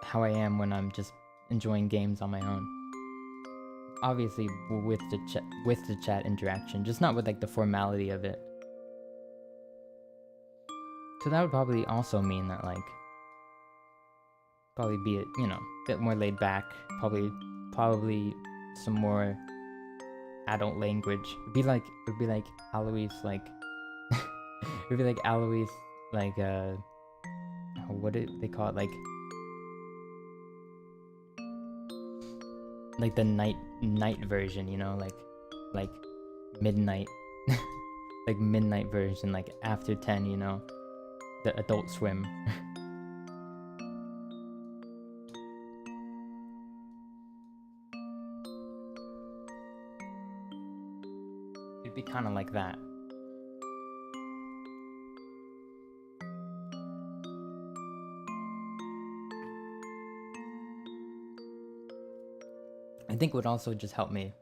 how I am when I'm just enjoying games on my own. Obviously with the chat interaction, just not with like the formality of it. So that would probably also mean that like probably be, you know, a bit more laid back, probably some more adult language. It'd be like Alois, like it'd be like Alois, like what do they call it, like the night version, you know, like midnight like midnight version, like after 10, you know, the Adult Swim. It'd be kind of like that. I think it would also just help me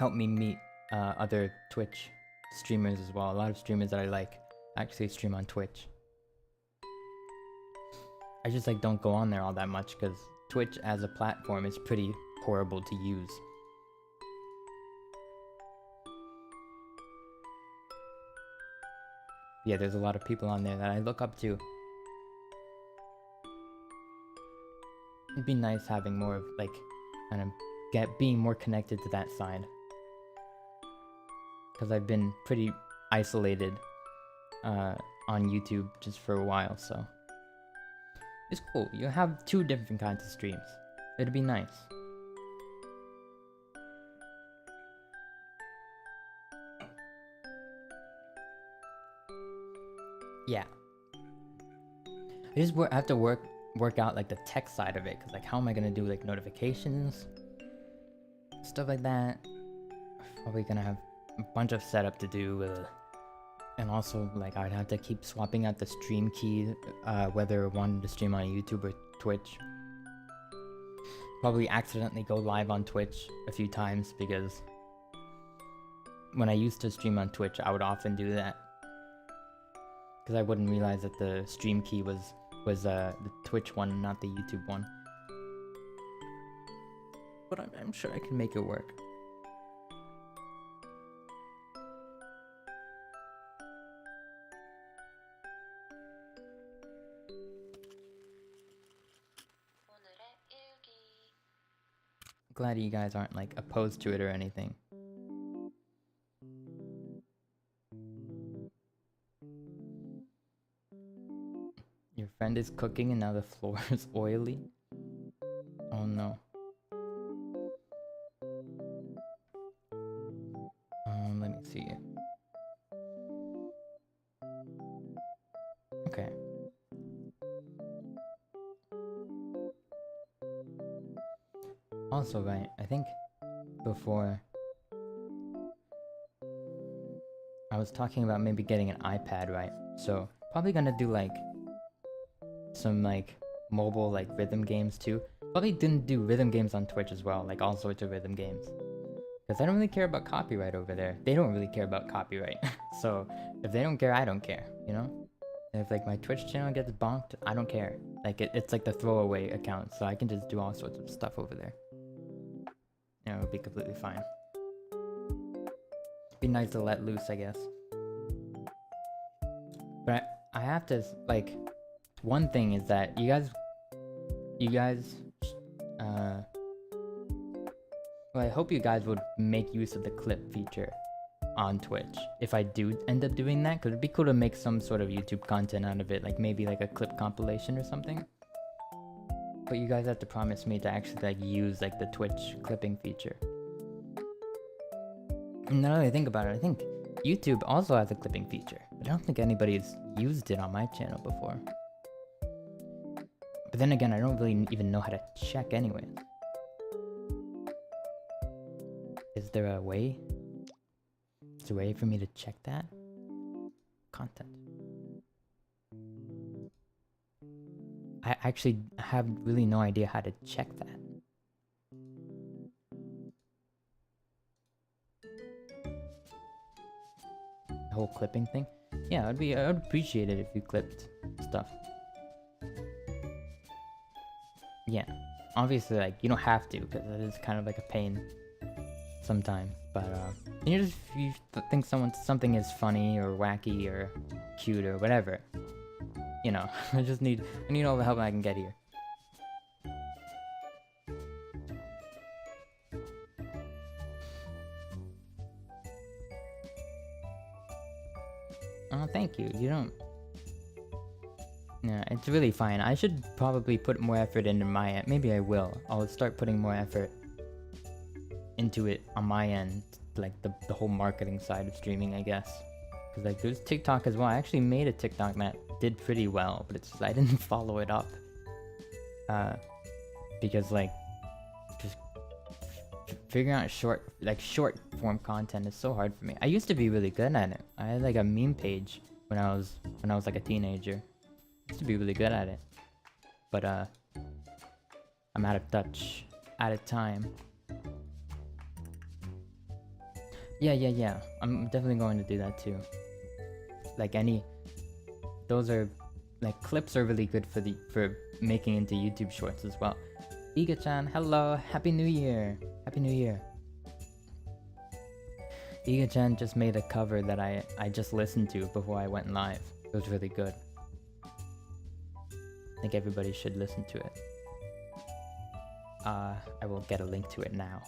meet other Twitch streamers as well. A lot of streamers that I like actually stream on Twitch. I just like don't go on there all that much because Twitch as a platform is pretty horrible to use. Yeah, there's a lot of people on there that I look up to. It'd be nice having more of like kind of being more connected to that side. Because I've been pretty isolated on YouTube just for a while, so it's cool. You have 2 different kinds of streams. It'd be nice. Yeah. I just have to work out like the tech side of it, because like how am I gonna do like notifications, stuff like that. Probably gonna have a bunch of setup to do, and also like I'd have to keep swapping out the stream key, whether I wanted to stream on YouTube or Twitch. Probably accidentally go live on Twitch a few times, because when I used to stream on Twitch I would often do that, because I wouldn't realize that the stream key was the Twitch one, not the YouTube one. But I'm sure I can make it work. Glad you guys aren't like opposed to it or anything. Your friend is cooking and now the floor is oily? Oh no. Let me see. Okay. Also, right, I think before I was talking about maybe getting an iPad, right? So probably gonna do like some like mobile like rhythm games too. Probably didn't do rhythm games on Twitch as well, like all sorts of rhythm games. Because I don't really care about copyright over there. They don't really care about copyright. So if they don't care, I don't care, you know? And if like my Twitch channel gets bonked, I don't care. Like it's like the throwaway account, so I can just do all sorts of stuff over there. You know, it would be completely fine. Be nice to let loose, I guess. But I have to like, one thing is that you guys, well, I hope you guys would make use of the clip feature on Twitch if I do end up doing that, because it'd be cool to make some sort of YouTube content out of it, like maybe like a clip compilation or something. But you guys have to promise me to actually like use like the Twitch clipping feature. And now that I think about it, I think YouTube also has a clipping feature, but I don't think anybody's used it on my channel before. But then again, I don't really even know how to check anyways. Is there a way? Is there a way for me to check that? Content. I actually have really no idea how to check that. The whole clipping thing? Yeah, I would appreciate it if you clipped stuff. Yeah, obviously, like, you don't have to, because it is kind of like a pain sometimes. But if you think something is funny or wacky or cute or whatever, you know, I need all the help I can get here. Oh, thank you. You don't. Yeah, it's really fine. I should probably put more effort into my end. Maybe I will. I'll start putting more effort into it on my end, like the whole marketing side of streaming, I guess. Because like there's TikTok as well. I actually made a TikTok that did pretty well, but it's just I didn't follow it up. Because like just figuring out short form content is so hard for me. I used to be really good at it. I had like a meme page when I was like a teenager. I used to be really good at it. But I'm out of touch, out of time. Yeah. I'm definitely going to do that too. Like those are like clips are really good for making into YouTube shorts as well. Iga-chan, hello, Happy New Year. Happy New Year. Iga-chan just made a cover that I just listened to before I went live. It was really good. I think everybody should listen to it. I will get a link to it now.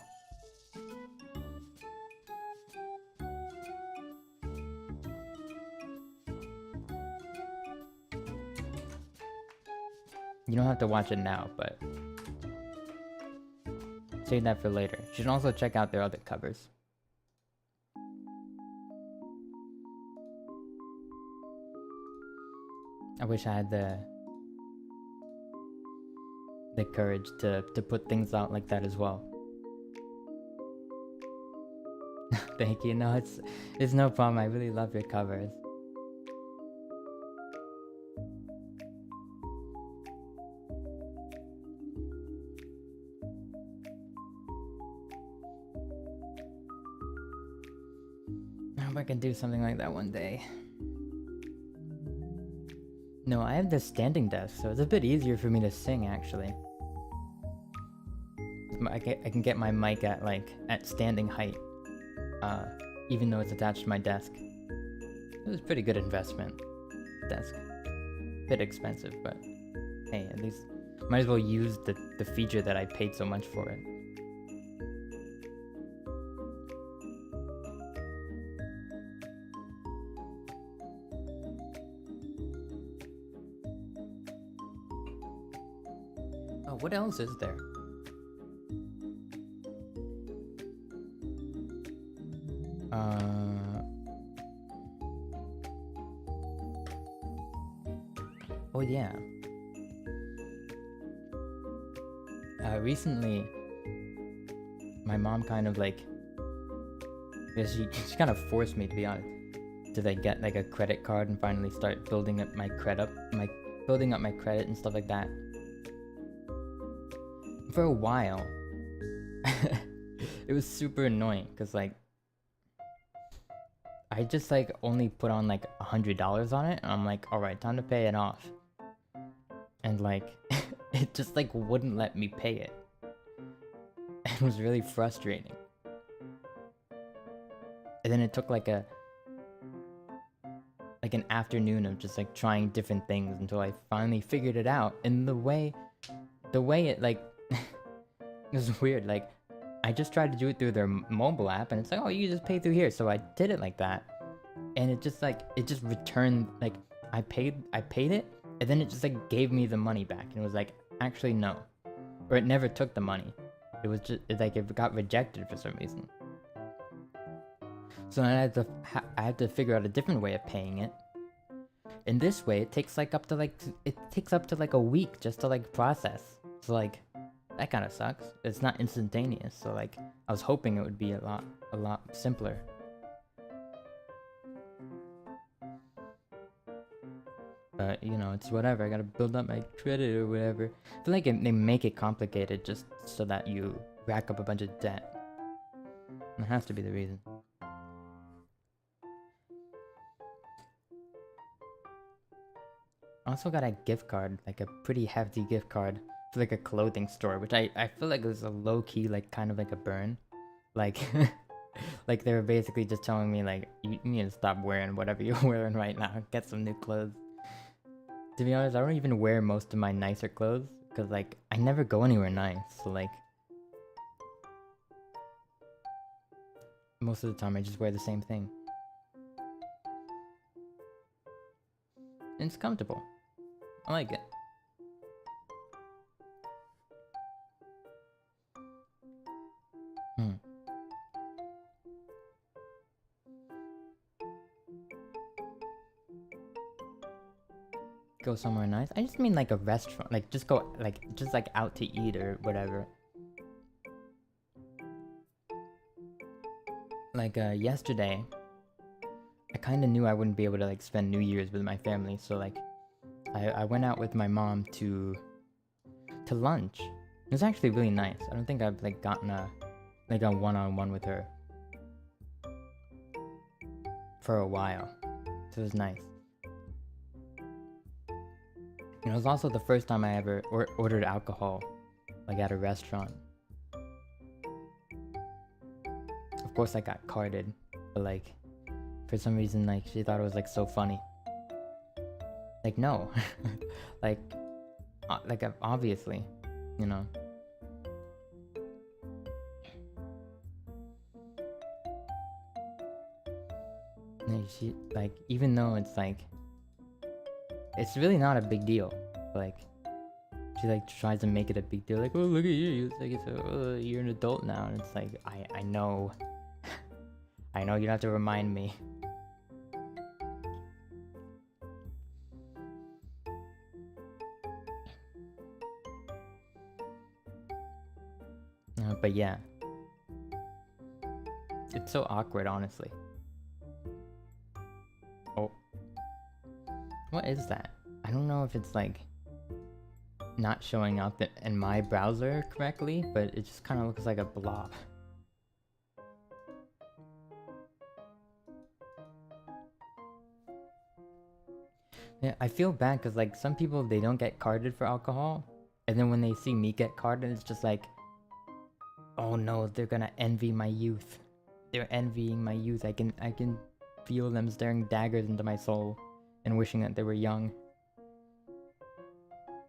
You don't have to watch it now, but save that for later. You should also check out their other covers. I wish I had the courage to put things out like that as well. Thank you. No, it's no problem. I really love your covers. I hope I can do something like that one day. No, I have this standing desk, so it's a bit easier for me to sing actually. I can get my mic at standing height, even though it's attached to my desk. It was a pretty good investment. Desk, bit expensive, but hey, at least might as well use the feature that I paid so much for it. Oh, what else is there? Oh yeah. Recently, my mom kind of she kind of forced me, to be honest, to get a credit card and finally start building up my credit and stuff like that. For a while, it was super annoying because I just only put on $100 on it, and I'm like, all right, time to pay it off. And it just wouldn't let me pay it. It was really frustrating. And then it took an afternoon of just trying different things until I finally figured it out. And the way it it was weird. I just tried to do it through their mobile app, and it's oh, you just pay through here. So I did it like that, and it just returned I paid it, and then it just gave me the money back, and it was actually no, or it never took the money. It was just it got rejected for some reason. So then I had to figure out a different way of paying it. In this way, it takes up to a week just to process. So that kind of sucks. It's not instantaneous. So I was hoping it would be a lot simpler. But you know, it's whatever. I gotta build up my credit or whatever. I feel they make it complicated just so that you rack up a bunch of debt. That has to be the reason. I also got a gift card, a pretty hefty gift card for a clothing store, which I feel is a low-key kind of a burn. They were basically just telling me you need to stop wearing whatever you're wearing right now, get some new clothes. To be honest, I don't even wear most of my nicer clothes because I never go anywhere nice. So most of the time I just wear the same thing. And it's comfortable. I like it. Go somewhere nice? I just mean a restaurant. Just go just out to eat or whatever. Yesterday, I kind of knew I wouldn't be able to spend New Year's with my family, so I went out with my mom to lunch. It was actually really nice. I don't think I've gotten a one-on-one with her. for a while. So it was nice. And it was also the first time I ever ordered alcohol, like at a restaurant. Of course I got carded, but like, for some reason, like, she thought it was like so funny. Like, no. like obviously, you know. And she, like, even though it's like, it's really not a big deal. Like, she like tries to make it a big deal. Like, oh, look at you. It's like, you're an adult now. And it's like, I know. I know, you don't have to remind me. But yeah. It's so awkward, honestly. Oh. What is that? I don't know if it's like not showing up in my browser correctly, but it just kind of looks like a blob. Yeah, I feel bad because like some people, they don't get carded for alcohol, and then when they see me get carded, it's just like, oh no, they're gonna envy my youth. They're envying my youth. I can feel them staring daggers into my soul and wishing that they were young.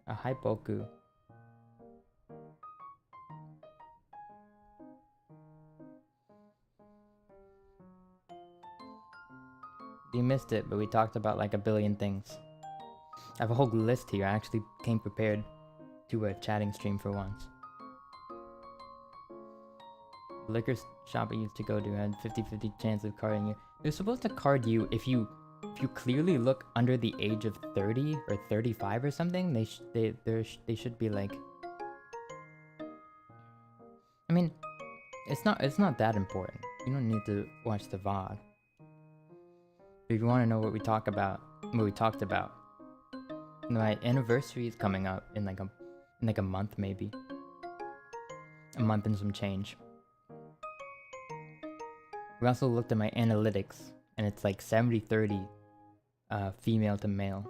A hypoku. You missed it, but we talked about like a billion things. I have a whole list here. I actually came prepared to a chatting stream for once. The liquor shop I used to go to had 50-50 chance of carding you. They're supposed to card you if you clearly look under the age of 30 or 35 or something. They should be like. I mean, it's not that important. You don't need to watch the VOD. But if you want to know what we talked about, my anniversary is coming up in like a month, maybe. A month and some change. We also looked at my analytics, and it's like 70-30 female to male.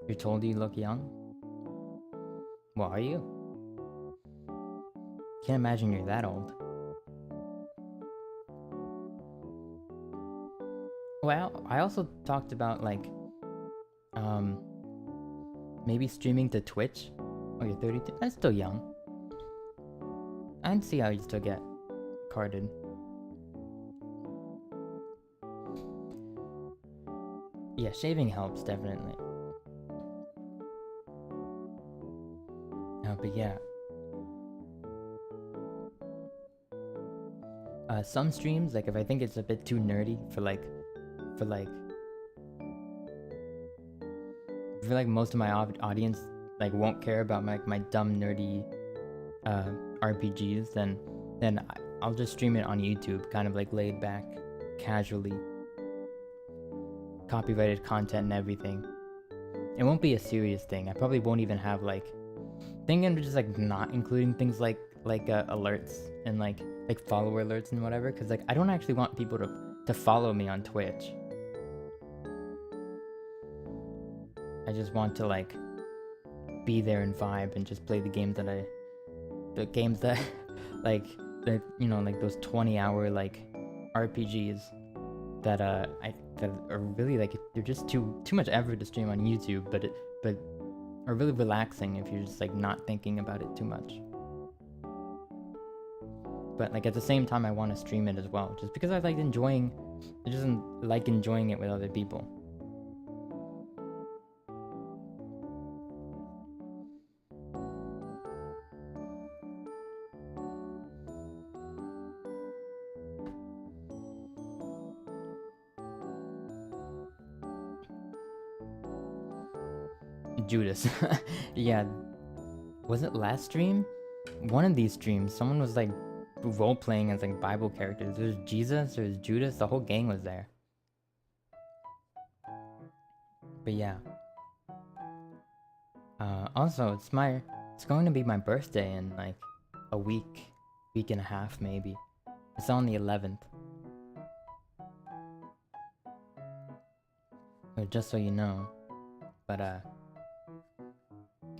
You're told you look young? Well, are you? Can't imagine you're that old. Well, I also talked about like, maybe streaming to Twitch. Oh, you're 32? That's still young. I can see how you still get carded. Yeah, shaving helps, definitely. But yeah. Some streams, like if I think it's a bit too nerdy for like I feel like most of my audience like won't care about my dumb nerdy RPGs, then I'll just stream it on YouTube, kind of like laid back, casually. Copyrighted content and everything. It won't be a serious thing. I probably won't even have like, thinking of just like not including things like alerts and like follower alerts and whatever, because like I don't actually want people to follow me on Twitch. I just want to like be there and vibe and just play the games that like that, you know, like those 20-hour like RPGs that that are really like, they're just too much effort to stream on YouTube, but are really relaxing if you're just like not thinking about it too much. But like at the same time, I want to stream it as well, just because I like enjoying it with other people. Judas. Yeah. Was it last stream? One of these streams, someone was like role-playing as like Bible characters. There's Jesus, there's Judas, the whole gang was there. But yeah. Also, it's going to be my birthday in like a week. week and a half maybe. It's on the 11th. Just so you know. But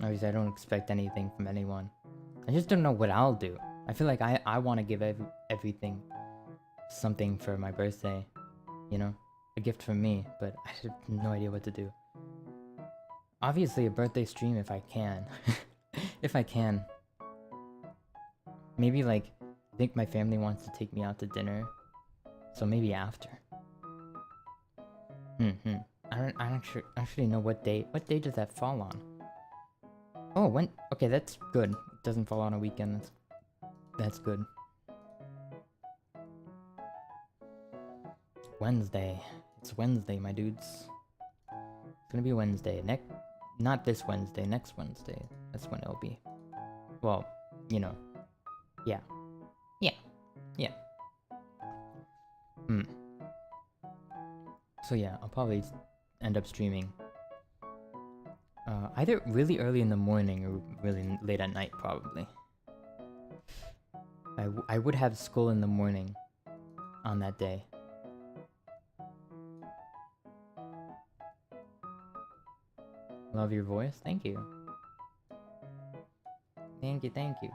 obviously I don't expect anything from anyone. I just don't know what I'll do. I feel like I want to give everything something for my birthday, you know? A gift from me, but I have no idea what to do. Obviously a birthday stream if I can. If I can. Maybe like, I think my family wants to take me out to dinner, so maybe after. I don't actually know what day does that fall on? Oh, when? Okay, that's good. It doesn't fall on a weekend. That's good. Wednesday. It's Wednesday, my dudes. It's gonna be Wednesday. Not this Wednesday, next Wednesday. That's when it'll be. Well, you know. Yeah. So yeah, I'll probably end up streaming either really early in the morning or really late at night, probably. I would have school in the morning on that day. Love your voice. Thank you. Thank you.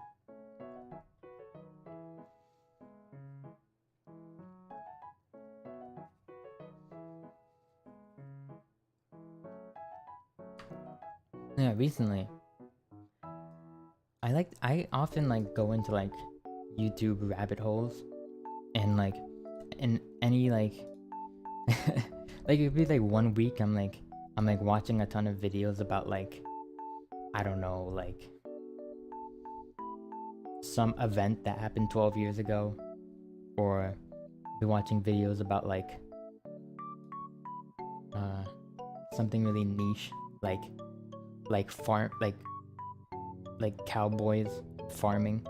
Yeah, recently I often like go into like YouTube rabbit holes and like in any like like it'd be like 1 week I'm like watching a ton of videos about like, I don't know, like some event that happened 12 years ago, or be watching videos about like something really niche, like farm, like cowboys farming,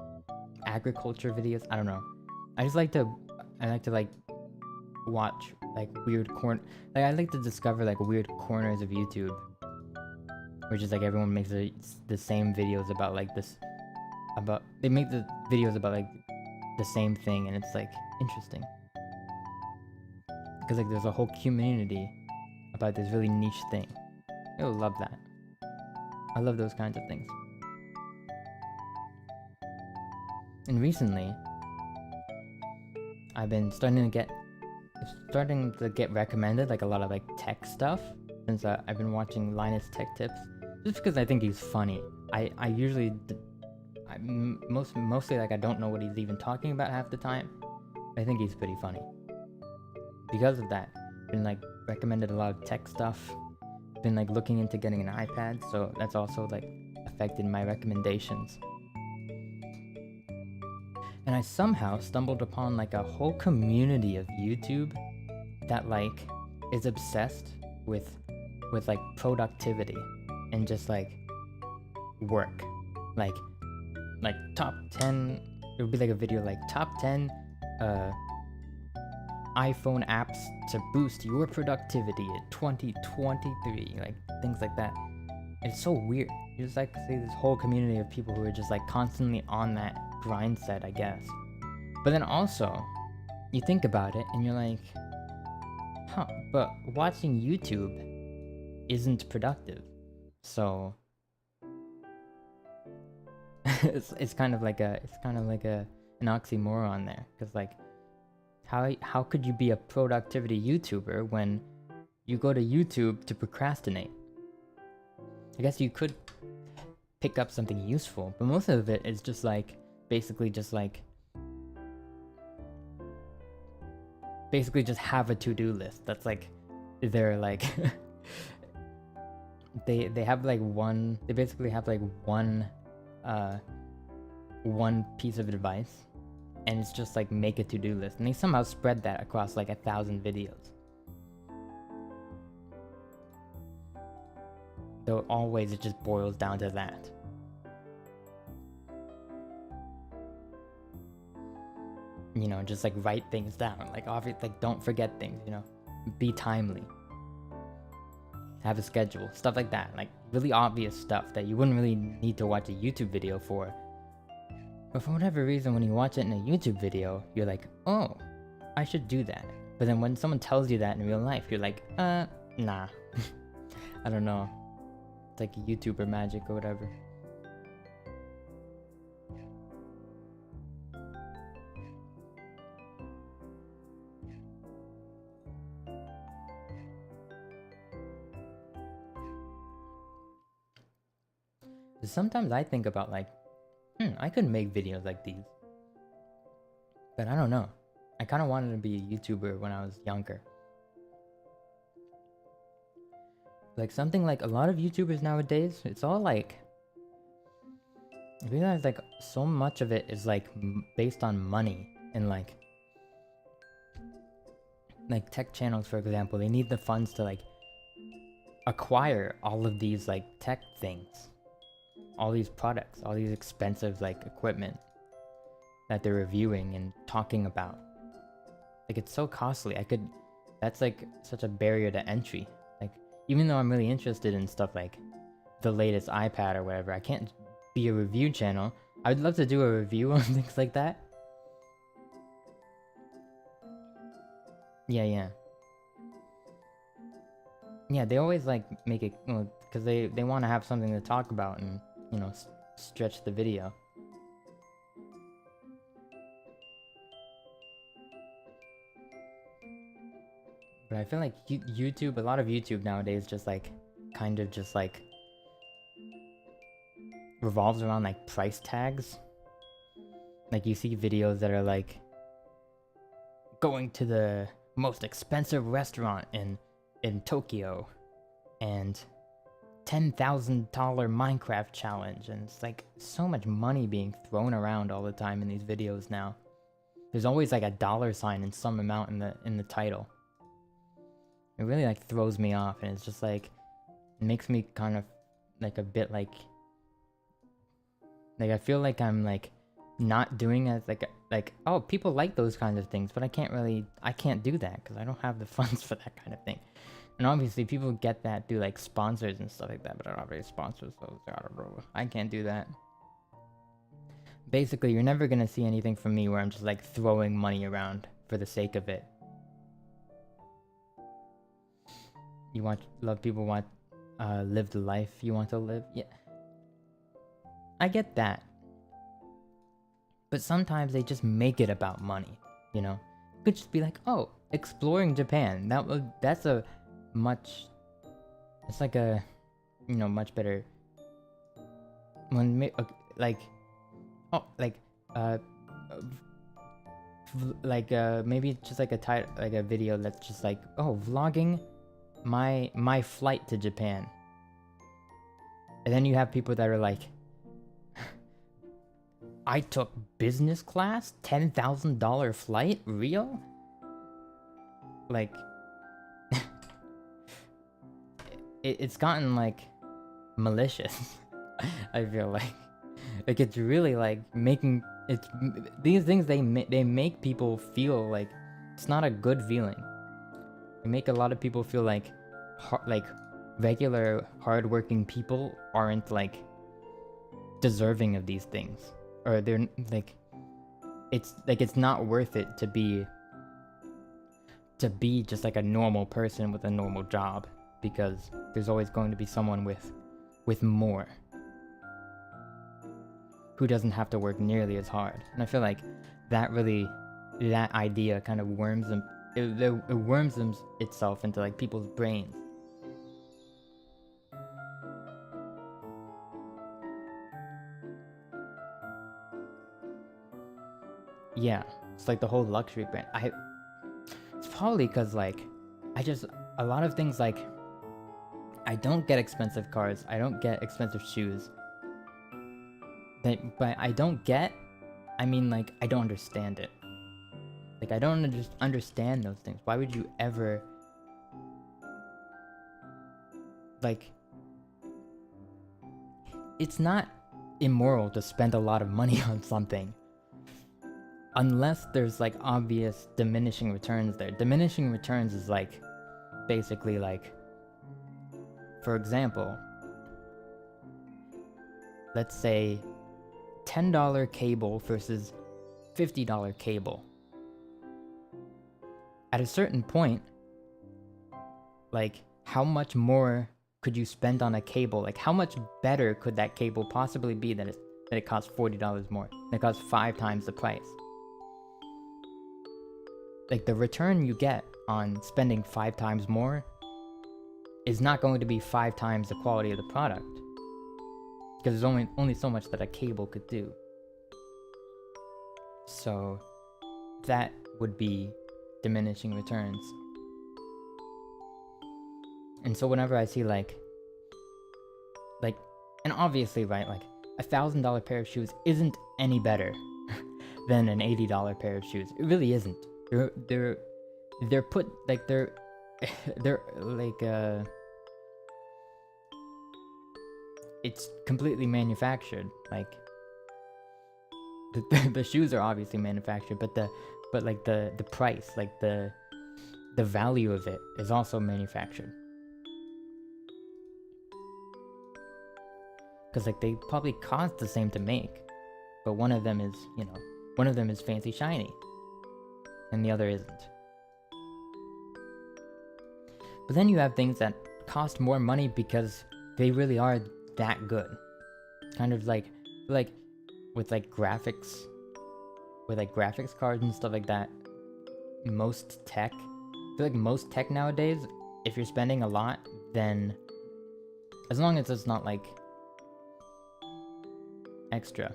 agriculture videos. I don't know. I like to like watch like weird I like to discover like weird corners of YouTube, which is like everyone makes the same videos about like this, they make the videos about like the same thing, and it's like interesting because like there's a whole community about this really niche thing. I love that. I love those kinds of things. And recently I've been starting to get recommended like a lot of like tech stuff, since I've been watching Linus Tech Tips just because I think he's funny. Mostly like I don't know what he's even talking about half the time. I think he's pretty funny. Because of that, I've been like recommended a lot of tech stuff. Been like looking into getting an iPad, so that's also like affected my recommendations. And I somehow stumbled upon like a whole community of YouTube that like is obsessed with like productivity and just like work. Like top 10, it would be like a video like top 10 iPhone apps to boost your productivity in 2023, like things like that. It's so weird. You just like see this whole community of people who are just like constantly on that grind set, I guess. But then also, you think about it and you're like, huh, but watching YouTube isn't productive. So it's kind of like an oxymoron there, because like how could you be a productivity YouTuber when you go to YouTube to procrastinate? I guess you could pick up something useful, but most of it is just like basically just have a to-do list. That's like they're like they have like they basically have like one piece of advice, and it's just like make a to-do list, and they somehow spread that across like 1,000 videos. Though always it just boils down to that. You know, just like write things down, like obviously, like don't forget things, you know, be timely, have a schedule, stuff like that, like really obvious stuff that you wouldn't really need to watch a YouTube video for. But for whatever reason, when you watch it in a YouTube video, you're like, oh, I should do that. But then when someone tells you that in real life, you're like, nah. I don't know. It's like YouTuber magic or whatever. Sometimes I think about like, I could make videos like these. But I don't know. I kind of wanted to be a YouTuber when I was younger. Like something like a lot of YouTubers nowadays, it's all like, I realize like so much of it is like based on money and like tech channels, for example, they need the funds to like acquire all of these like tech things, all these products, all these expensive like equipment that they're reviewing and talking about. Like it's so costly. That's like such a barrier to entry. Like even though I'm really interested in stuff like the latest iPad or whatever, I can't be a review channel. I would love to do a review on things like that. Yeah, they always like make it, because they want to have something to talk about and, you know, stretch the video. But I feel like YouTube, a lot of YouTube nowadays just like, kind of just like revolves around like price tags. Like you see videos that are like going to the most expensive restaurant in Tokyo and $10,000 Minecraft challenge, and it's like so much money being thrown around all the time in these videos now. There's always like a $sign in some amount in the title. It really like throws me off, and it's just like it makes me kind of like a bit like I feel like I'm like not doing as like oh, people like those kinds of things, but I can't do that because I don't have the funds for that kind of thing. And obviously people get that through like sponsors and stuff like that, but I don't have any sponsors, so I can't do that. Basically, you're never gonna see anything from me where I'm just like throwing money around for the sake of it. People live the life you want to live. Yeah, I get that. But sometimes they just make it about money, you know? It could just be like, oh, exploring Japan. It's like a, you know, much better one, like, oh, maybe just like a title, like a video that's just like, oh, vlogging my flight to Japan. And then you have people that are like, I took business class, $10,000 flight, real? Like, it's gotten like malicious. I feel like it's really like these things they make people feel like it's not a good feeling. They make a lot of people feel like regular hardworking people aren't like deserving of these things, or they're like it's not worth it to be just like a normal person with a normal job, because there's always going to be someone with more who doesn't have to work nearly as hard. And I feel like that idea kind of worms itself into like people's brains. Yeah, it's like the whole luxury brand. It's probably because like a lot of things, like I don't get expensive cars, I don't get expensive shoes. But I mean like I don't understand it. Like I don't understand those things. Why would you ever like? It's not immoral to spend a lot of money on something, unless there's like obvious diminishing returns there. Diminishing returns is like basically like, for example, let's say $10 cable versus $50 cable. At a certain point, like, how much more could you spend on a cable? Like, how much better could that cable possibly be that it costs $40 more? That it costs 5 times the price. Like, the return you get on spending 5 times more is not going to be 5 times the quality of the product. Because there's only so much that a cable could do. So that would be diminishing returns. And so whenever I see like, and obviously, right, like $1,000 pair of shoes isn't any better than an $80 pair of shoes. It really isn't. They're put like they're like it's completely manufactured. Like the shoes are obviously manufactured, but like the price, like the value of it is also manufactured. Because like they probably cost the same to make, but one of them is, you know, one of them is fancy shiny and the other isn't. But then you have things that cost more money because they really are that good. Kind of like with like graphics cards and stuff like that. Most tech, I feel like most tech nowadays, if you're spending a lot, then as long as it's not like extra.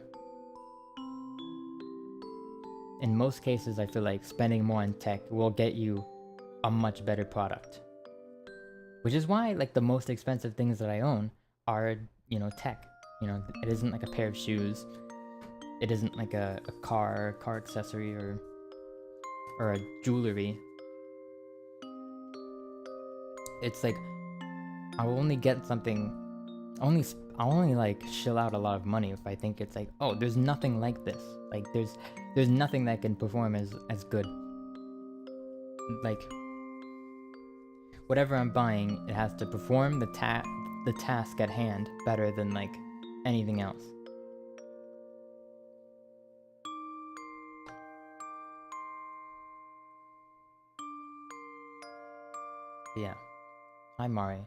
In most cases, I feel like spending more on tech will get you a much better product. Which is why, like, the most expensive things that I own are, you know, tech. You know, it isn't like a pair of shoes. It isn't like a car accessory or a jewelry. It's like, I will only get something, I'll only like shill out a lot of money if I think it's like, oh, there's nothing like this. Like there's nothing that can perform as good. Like whatever I'm buying, it has to perform the task at hand better than like anything else. Yeah. Hi Mari.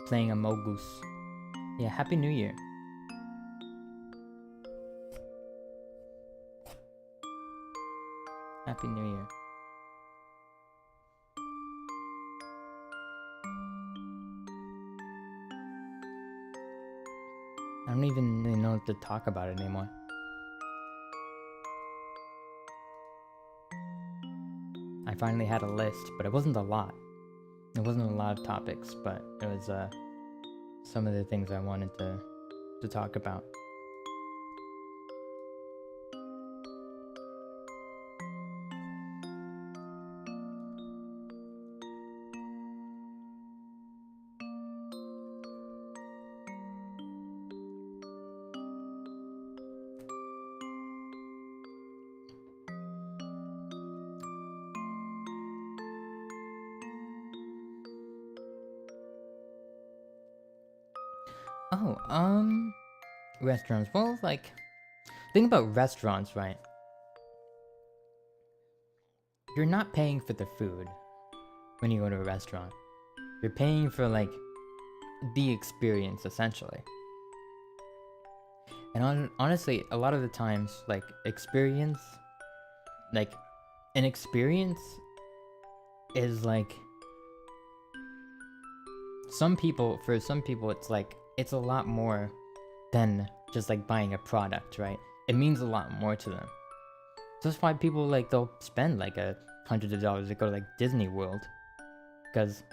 Playing a Mogus. Yeah, Happy New Year. Happy New Year. I don't even really know what to talk about it anymore. I finally had a list, but it wasn't a lot. It wasn't a lot of topics, but it was some of the things I wanted to talk about. Oh, restaurants. Well, like, think about restaurants, right? You're not paying for the food when you go to a restaurant. You're paying for, like, the experience, essentially. And honestly, a lot of the times, like, an experience is, like, for some people, it's, like, it's a lot more than just, like, buying a product, right? It means a lot more to them. So that's why people, like, they'll spend, like, hundreds of dollars to go to, like, Disney World. Because,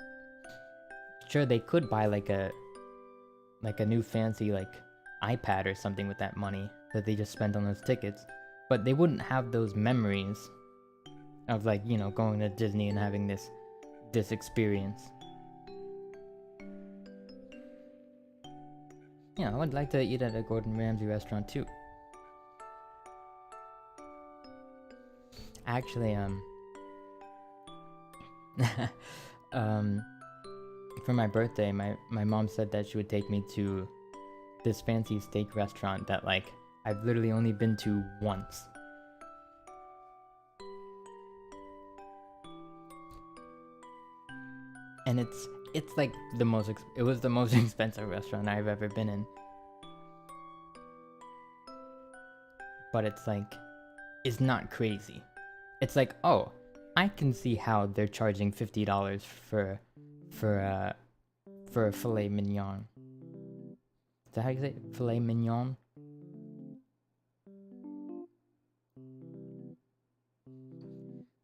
sure, they could buy, like a new fancy, like, iPad or something with that money that they just spent on those tickets. But they wouldn't have those memories of, like, you know, going to Disney and having this experience. Yeah, I would like to eat at a Gordon Ramsay restaurant too. Actually, for my birthday, my mom said that she would take me to this fancy steak restaurant that like I've literally only been to once. And it's like it was the most expensive restaurant I've ever been in. But it's like, it's not crazy. It's like, oh, I can see how they're charging $50 for a filet mignon. Is that how you say it? Filet mignon?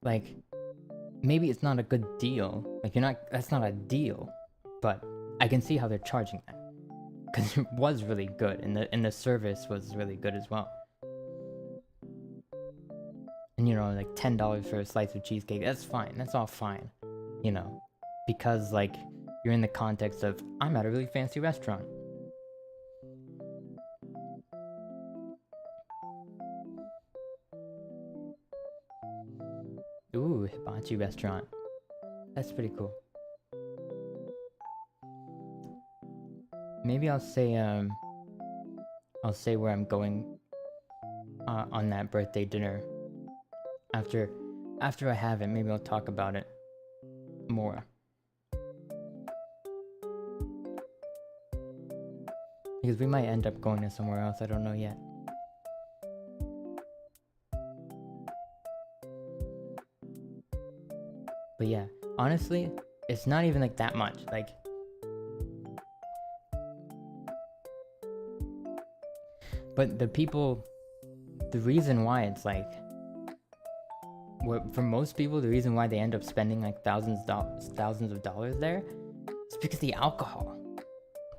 Like, maybe it's not a good deal. Like, that's not a deal. But I can see how they're charging that. Because it was really good, and the service was really good as well. And you know, like $10 for a slice of cheesecake, that's fine. That's all fine. You know, because like you're in the context of, I'm at a really fancy restaurant. Ooh, hibachi restaurant. That's pretty cool. Maybe I'll say where I'm going on that birthday dinner. After I have it, maybe I'll talk about it more. Because we might end up going to somewhere else, I don't know yet. But yeah, honestly, it's not even like that much. Like, but the reason why it's like, for most people, the reason why they end up spending like thousands of dollars there is because the alcohol.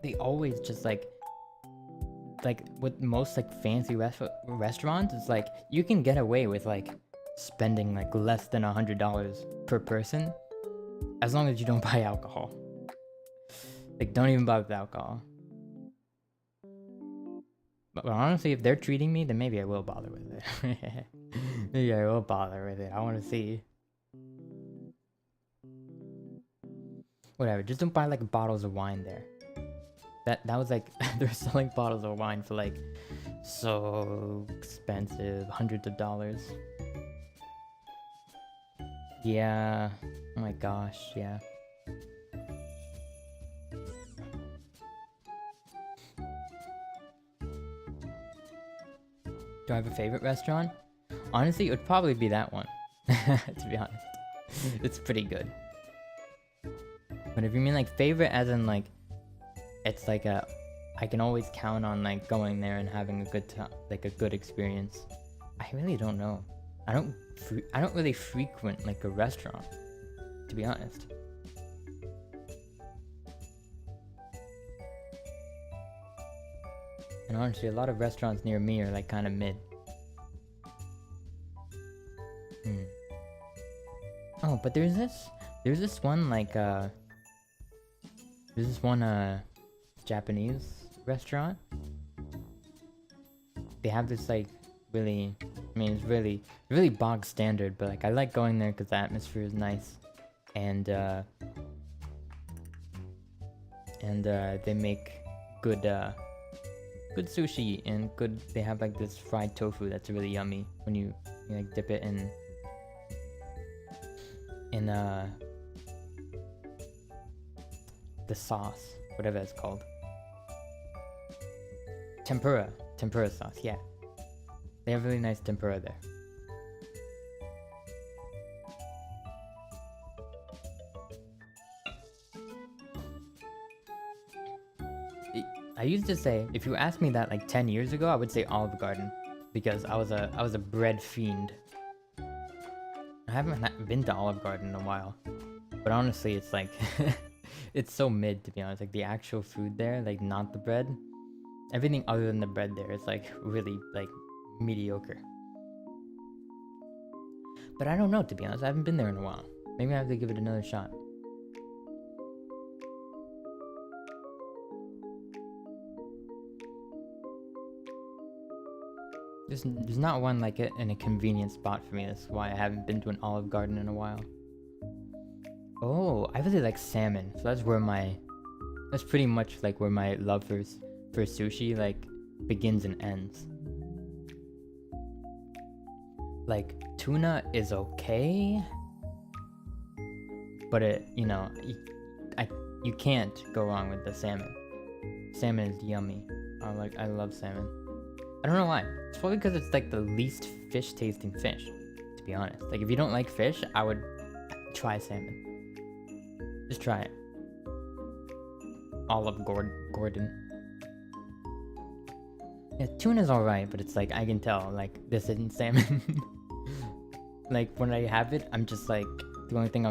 They always just like with most like fancy restaurants, it's like you can get away with like spending like less than $100 per person as long as you don't buy alcohol. Like, don't even bother with alcohol. But honestly, if they're treating me, then maybe I will bother with it. Maybe I will bother with it. I want to see. Whatever, just don't buy like bottles of wine there. That was like, they're selling bottles of wine for like so expensive, hundreds of dollars. Yeah, oh my gosh, yeah. Do I have a favorite restaurant? Honestly, it would probably be that one, to be honest. It's pretty good. But if you mean like favorite as in like, it's like I can always count on like going there and having a good time, like a good experience. I really don't know. I don't really frequent like a restaurant, to be honest. And honestly, a lot of restaurants near me are like kind of mid. Oh, but there's this one like there's this one Japanese restaurant. They have this like really, I mean, it's really bog standard, but like I like going there because the atmosphere is nice, and they make good sushi, and they have like this fried tofu that's really yummy when you like dip it in the sauce, whatever it's called. Tempura sauce, yeah. They have really nice tempura there. I used to say, if you asked me that like 10 years ago, I would say Olive Garden, because I was a bread fiend. I haven't been to Olive Garden in a while, but honestly, it's like it's so mid, to be honest. Like the actual food there, like not the bread, everything other than the bread there is like really like mediocre. But I don't know, to be honest. I haven't been there in a while. Maybe I have to give it another shot. There's not one like it in a convenient spot for me. That's why I haven't been to an Olive Garden in a while. Oh, I really like salmon. So that's pretty much like where my love for for sushi like begins and ends. Like tuna is okay, but you can't go wrong with the salmon. Salmon is yummy. I love salmon. I don't know why. It's probably because it's like the least fish tasting fish, to be honest. Like if you don't like fish, I would try salmon. Just try it. Olive Gordon. Yeah, tuna's alright, but it's like I can tell like this isn't salmon. Like when I have it, I'm just like the only thing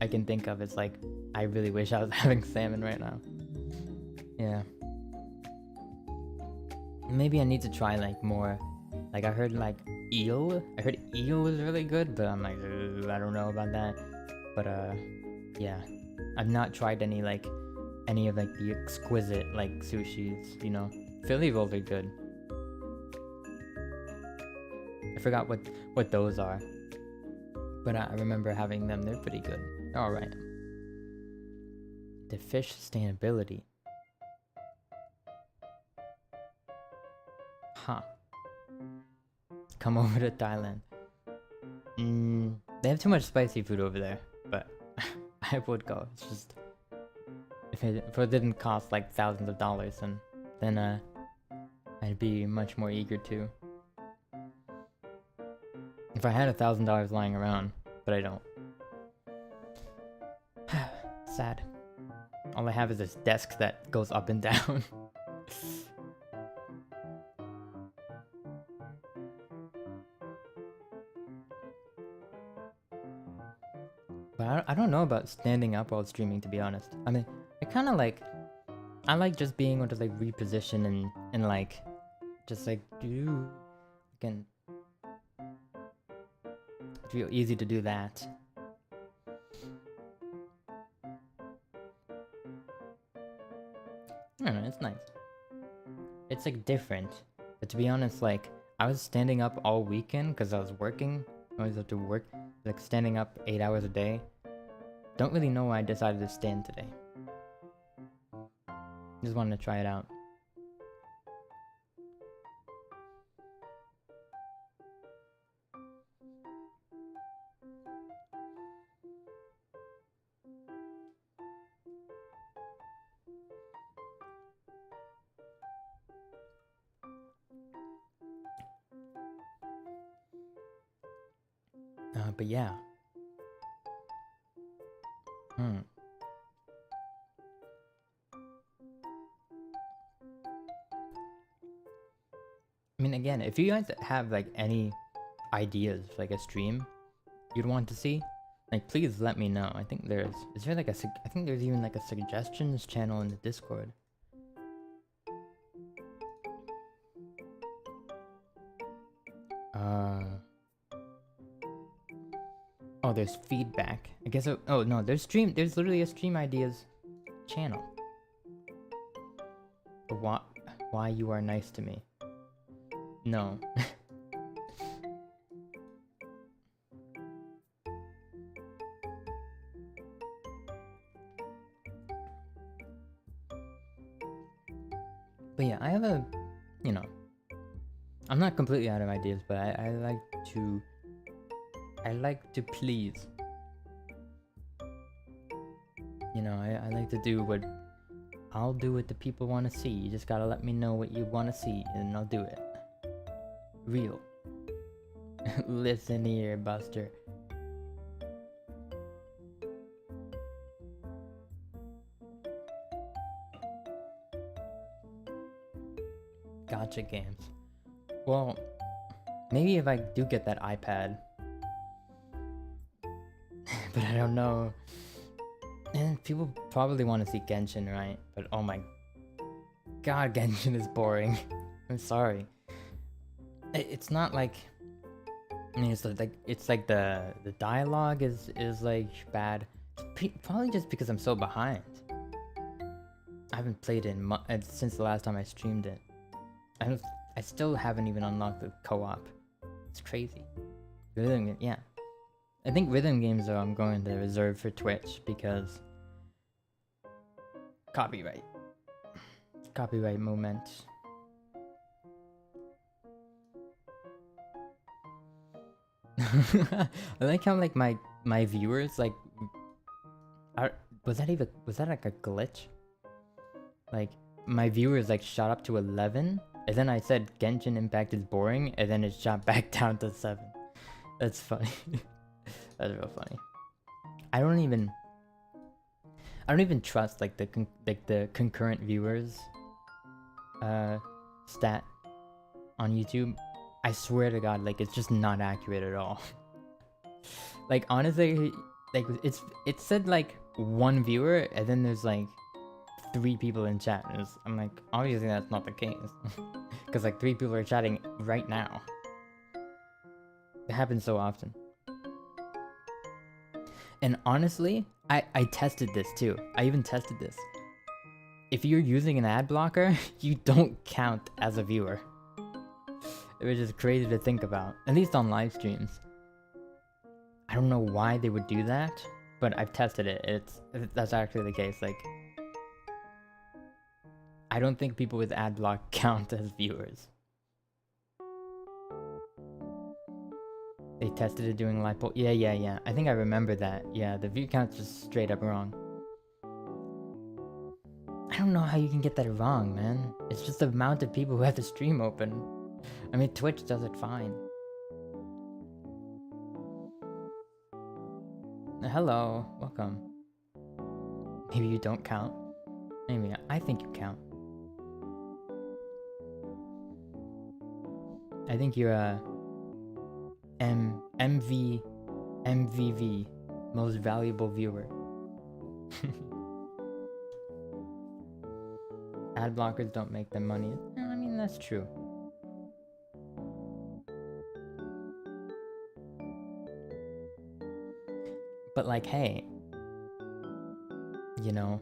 I can think of is like I really wish I was having salmon right now. Yeah. Maybe I need to try like more. Like I heard like eel. I heard eel was really good, but I'm like I don't know about that. But yeah, I've not tried any of like the exquisite like sushis. You know, Philly rolls are good. I forgot what those are, but I remember having them. They're pretty good. They're all right. The fish sustainability. Huh. Come over to Thailand. They have too much spicy food over there, but I would go. It's just if it didn't cost like thousands of dollars, then I'd be much more eager to. If I had $1,000 lying around, but I don't. Sad. All I have is this desk that goes up and down. But I don't know about standing up while streaming, to be honest. I mean, I like just being able to like reposition and like just like can feel easy to do that. I don't know, it's nice. It's like different. But to be honest, like I was standing up all weekend because I was working. I always have to work, like standing up 8 hours a day. Don't really know why I decided to stand today. Just wanted to try it out. But yeah. I mean, again, if you guys have like any ideas for like a stream you'd want to see, like please let me know. I think there's I think there's even like a suggestions channel in the Discord. Oh, there's feedback. I guess. Oh no, there's literally a stream ideas channel. Why you are nice to me? No. But yeah, I have I'm not completely out of ideas, but I like to please. I like to do what I'll do what the people want to see. You just gotta let me know what you want to see, and I'll do it. Real. Listen here, Buster. Gotcha games. Well, maybe if I do get that iPad. But I don't know. And people probably want to see Genshin, right? But oh my god, Genshin is boring. I'm sorry. It's not like, I mean, it's like the dialogue is like bad. Probably just because I'm so behind. I haven't played it since the last time I streamed it. I still haven't even unlocked the co-op. It's crazy. Yeah. I think rhythm games though I'm going to reserve for Twitch because copyright. Copyright moment. I like how like my viewers like was that like a glitch? Like my viewers like shot up to 11 and then I said Genshin Impact is boring and then it shot back down to 7. That's funny. That's real funny. I don't even trust like the concurrent viewers stat on YouTube. I swear to God, like it's just not accurate at all. Like honestly, like it said like 1 viewer and then there's like 3 people in chat. I'm like, obviously that's not the case. Because like 3 people are chatting right now. It happens so often. And honestly, I tested this too. I even tested this. If you're using an ad blocker, you don't count as a viewer. It was just crazy to think about. At least on live streams. I don't know why they would do that, but I've tested it. That's actually the case. Like, I don't think people with ad block count as viewers. They tested it doing live poll. Yeah. I think I remember that. Yeah, the view count's just straight up wrong. I don't know how you can get that wrong, man. It's just the amount of people who have the stream open. I mean, Twitch does it fine. Hello, welcome. Maybe you don't count. Maybe I think you count. I think you're MVV, most valuable viewer. Ad blockers don't make them money. I mean, that's true. But like, hey, you know,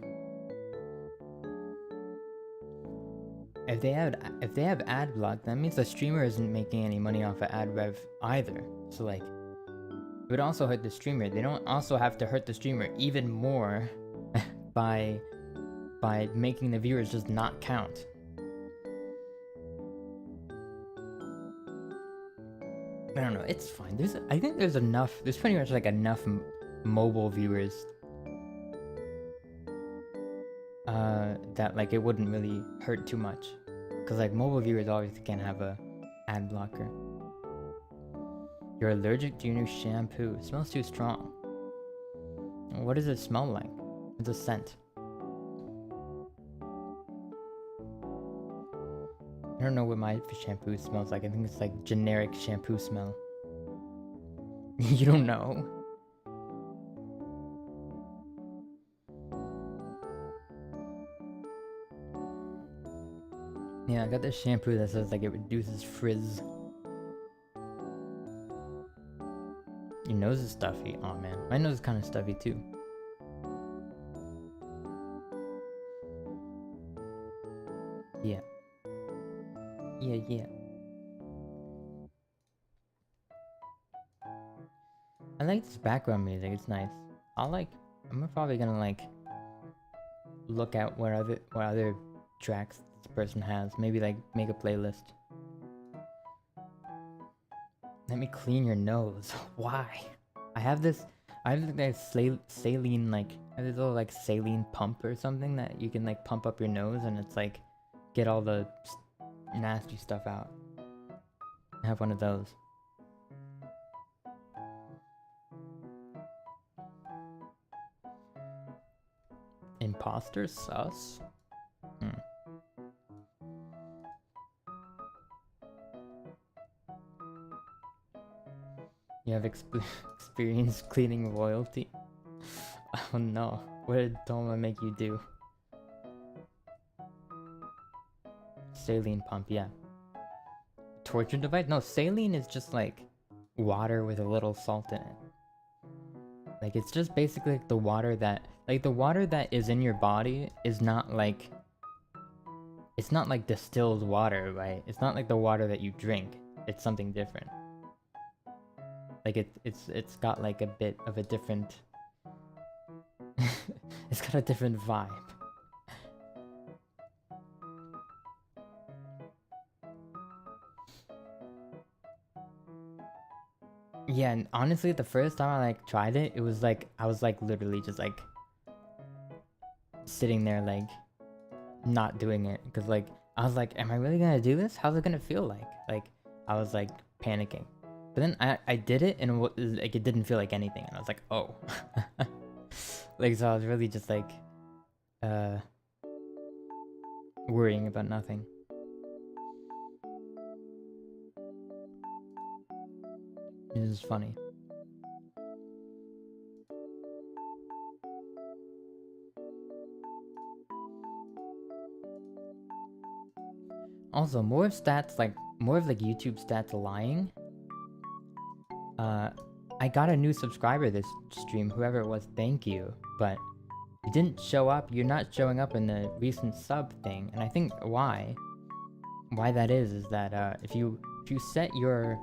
if they have ad block, that means the streamer isn't making any money off of ad rev either. So like, it would also hurt the streamer. They don't also have to hurt the streamer even more by making the viewers just not count. I don't know. It's fine. I think there's enough. There's pretty much like enough mobile viewers that like it wouldn't really hurt too much, because like mobile viewers obviously can't have a ad blocker. You're allergic to your new shampoo. It smells too strong. What does it smell like? It's a scent. I don't know what my shampoo smells like. I think it's like generic shampoo smell. You don't know? Yeah, I got this shampoo that says like it reduces frizz. Your nose is stuffy. Oh man, my nose is kind of stuffy too. Yeah. Yeah. I like this background music. It's nice. I'm probably gonna like look at what other tracks this person has. Maybe like make a playlist. Let me clean your nose. Why? I have this saline, like, I have this little like saline pump or something that you can like pump up your nose and it's like get all the nasty stuff out. I have one of those. Imposter sus? You have experience cleaning royalty? Oh no, what did Doma make you do? Saline pump, yeah. Torture device? No, saline is just like water with a little salt in it. Like it's just basically like the water that, like the water that is in your body is not like, it's not like distilled water, right? It's not like the water that you drink. It's something different. Like it's got like a bit of a different it's got a different vibe. Yeah, and honestly, the first time I like tried it, it was like I was like literally just like sitting there like not doing it because like I was like, am I really gonna do this? How's it gonna feel like? Like I was like panicking, but then I did it and like it didn't feel like anything, and I was like, oh, like so I was really just like uh worrying about nothing. It was funny. Also, more of stats, like more of like YouTube stats lying. I got a new subscriber this stream, whoever it was, thank you. But you didn't show up. You're not showing up in the recent sub thing, and I think why that is that if you set your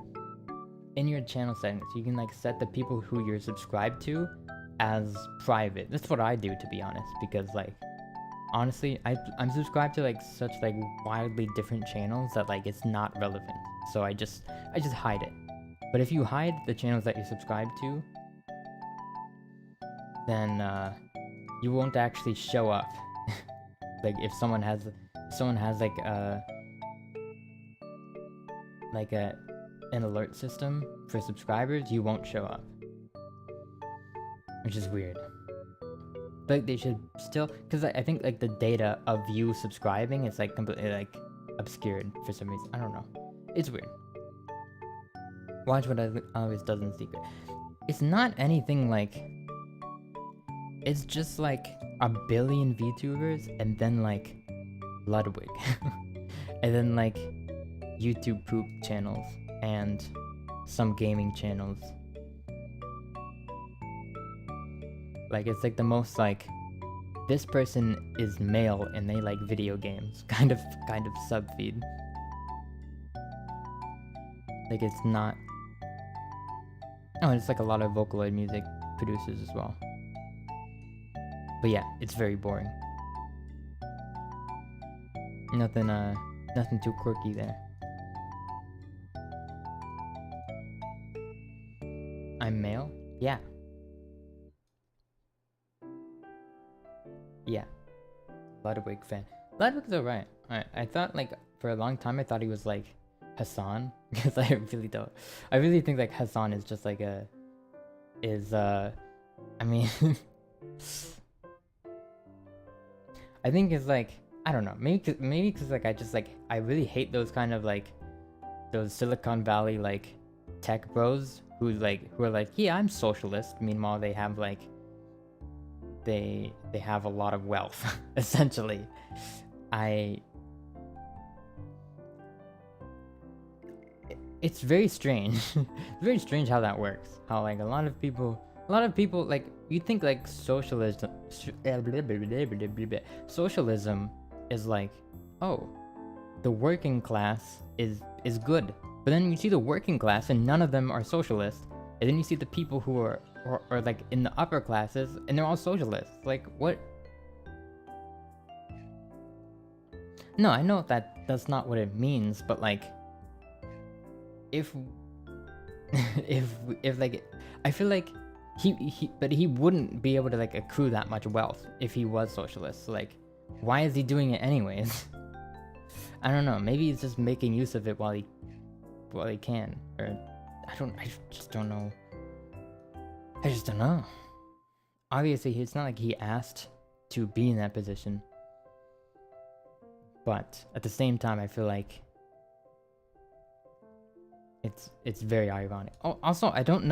in your channel settings, you can like set the people who you're subscribed to as private. That's what I do, to be honest, because like honestly, I'm subscribed to like such like wildly different channels that like it's not relevant. So I just hide it. But if you hide the channels that you're subscribed to, then you won't actually show up. Like if someone has like an alert system for subscribers, you won't show up, which is weird. But they should still, because I think like the data of you subscribing is like completely like obscured for some reason. I don't know. It's weird. Watch what I always does in secret. It's not anything like. It's just like a billion VTubers and then like Ludwig, and then like YouTube poop channels and some gaming channels. Like it's like the most like this person is male and they like video games kind of sub feed. Like it's not. Oh, and it's like a lot of Vocaloid music producers as well. But yeah, it's very boring. Nothing too quirky there. I'm male? Yeah. Yeah. Ludwig fan. Ludwig's alright. I thought like for a long time I thought he was like Hassan, because I really don't. I really think like Hassan is just like I mean I think it's like, I don't know, maybe cause like I really hate those kind of like those Silicon Valley like tech bros who are like, yeah, I'm socialist, meanwhile they have like they have a lot of wealth essentially. It's very strange. It's very strange how that works. How like a lot of people like, you think like socialism is like, oh, the working class is good. But then you see the working class and none of them are socialists. And then you see the people who are like in the upper classes and they're all socialists. Like what? No, I know that's not what it means, but like if like, I feel like he wouldn't be able to like accrue that much wealth if he was socialist. So, like, why is he doing it anyways? I don't know. Maybe he's just making use of it while he can, or I just don't know. I just don't know. Obviously, it's not like he asked to be in that position, but at the same time, I feel like it's very ironic. Oh, also, I don't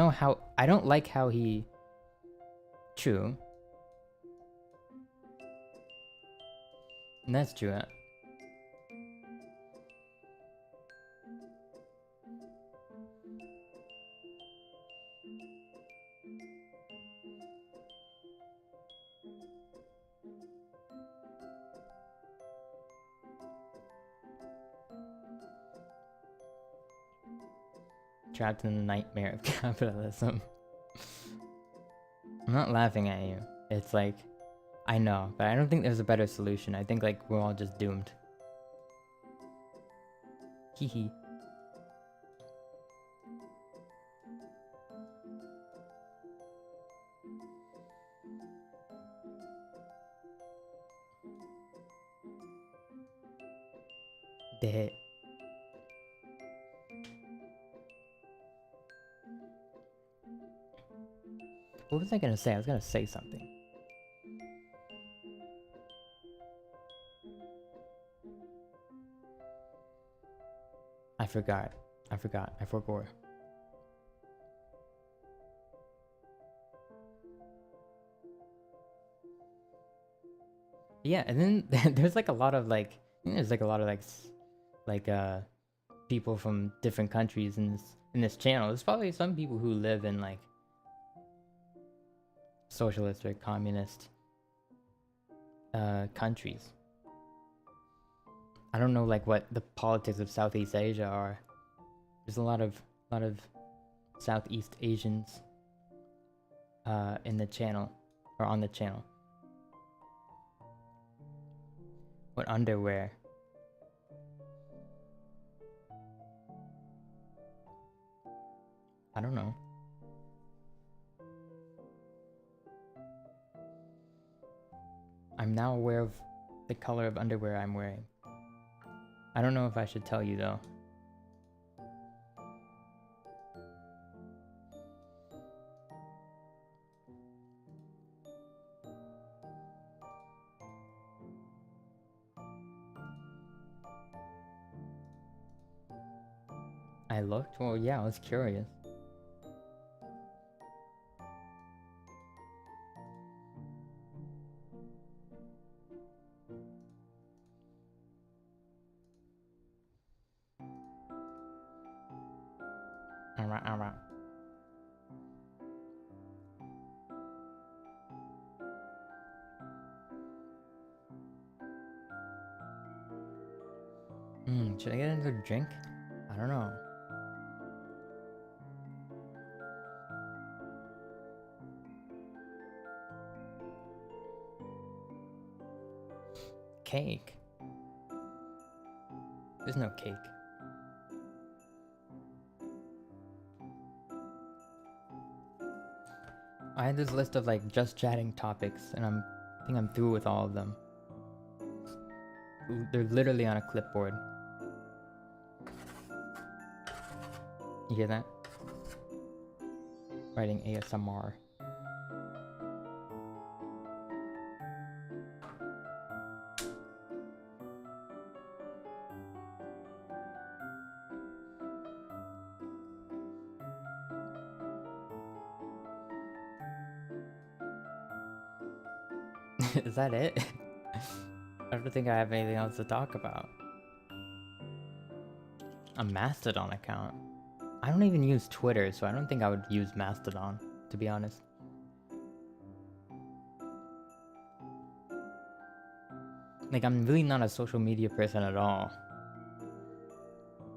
like how he. True. And that's true. Trapped in the nightmare of capitalism. I'm not laughing at you. It's like, I know, but I don't think there's a better solution. I think like we're all just doomed. Hehe. で、what was I gonna say? I was gonna say something. I forgot. I forgot. Yeah, and then there's like a lot of like, there's like a lot of like people from different countries in this channel. There's probably some people who live in like socialist or communist countries. I don't know like what the politics of Southeast Asia are. There's a lot of Southeast Asians in the channel or on the channel. What underwear? I don't know. I'm now aware of the color of underwear I'm wearing. I don't know if I should tell you though. I looked? Well, yeah, I was curious. Alright. Should I get another drink? I don't know. Cake? There's no cake. I had this list of like just chatting topics, and I think I'm through with all of them. They're literally on a clipboard. You hear that? Writing ASMR. Is that it? I don't think I have anything else to talk about. A Mastodon account? I don't even use Twitter, so I don't think I would use Mastodon, to be honest. Like, I'm really not a social media person at all.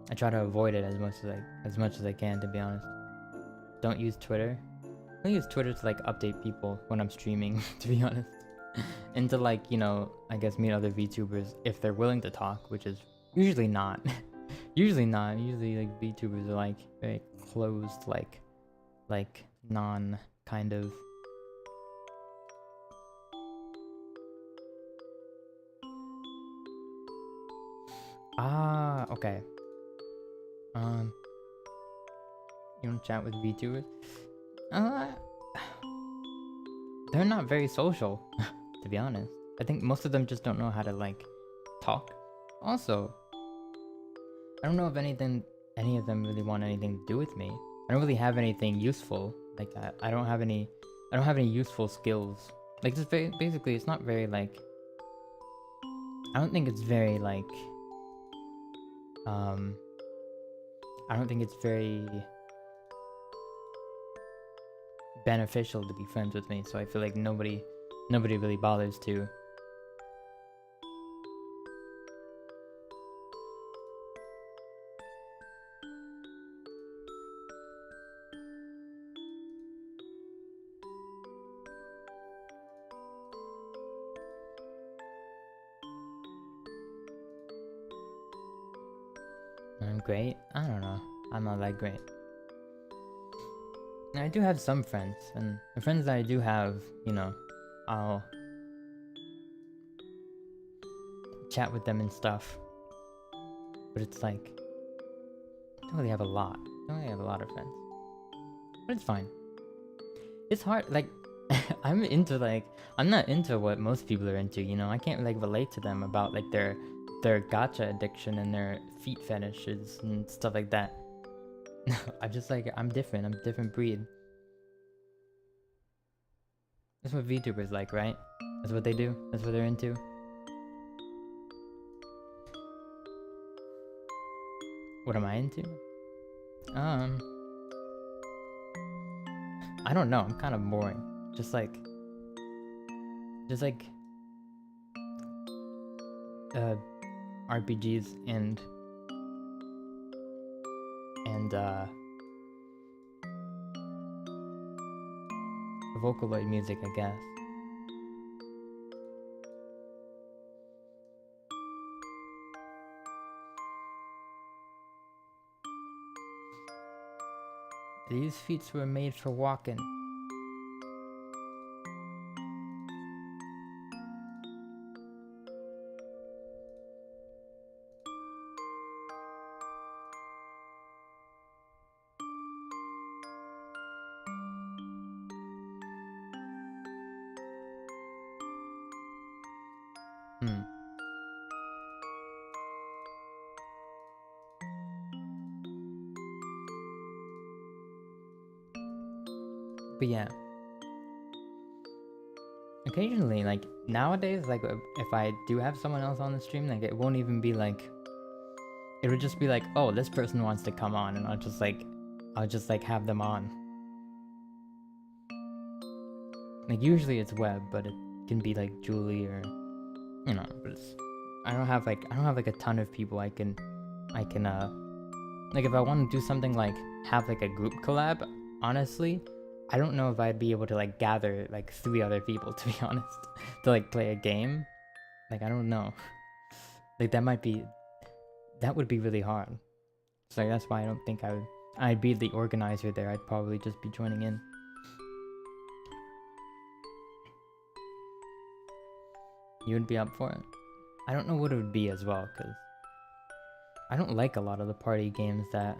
I try to avoid it as much as I can, to be honest. Don't use Twitter. I use Twitter to like update people when I'm streaming, to be honest. And to like, you know, I guess meet other VTubers if they're willing to talk, which is usually not. Usually not. Usually like VTubers are like very closed, like non kind of. Ah, okay. You wanna chat with VTubers? They're not very social, to be honest. I think most of them just don't know how to like talk. Also, I don't know if any of them really want anything to do with me. I don't really have anything useful like that. I don't have any useful skills. Like just basically, it's not very like. I don't think it's very like. I don't think it's very beneficial to be friends with me. So I feel like nobody really bothers to. I'm great? I don't know. I'm not that great. And I do have some friends, and the friends that I do have, you know, I'll chat with them and stuff. but it's like I don't really have a lot. I don't really have a lot of friends, but it's fine. It's hard. Like I'm into like I'm not into what most people are into. You know, I can't like relate to them about like their gacha addiction and their feet fetishes and stuff like that. I'm just like I'm different. I'm a different breed. That's what VTubers like, right? That's what they do. That's what they're into. What am I into? I don't know. I'm kind of boring. Just like RPGs and Vocaloid music, I guess. These feet were made for walking. But yeah. Occasionally, like nowadays, like if I do have someone else on the stream, like it won't even be like, it would just be like, oh, this person wants to come on, and I'll just like have them on. Like usually it's web, but it can be like Julie or, you know, but it's, I don't have like a ton of people I can like if I want to do something like have like a group collab, honestly, I don't know if I'd be able to like gather like 3 other people, to be honest, to like play a game. Like I don't know. Like that would be really hard. So like, that's why I don't think I'd be the organizer there. I'd probably just be joining in. You would be up for it? I don't know what it would be as well, because I don't like a lot of the party games that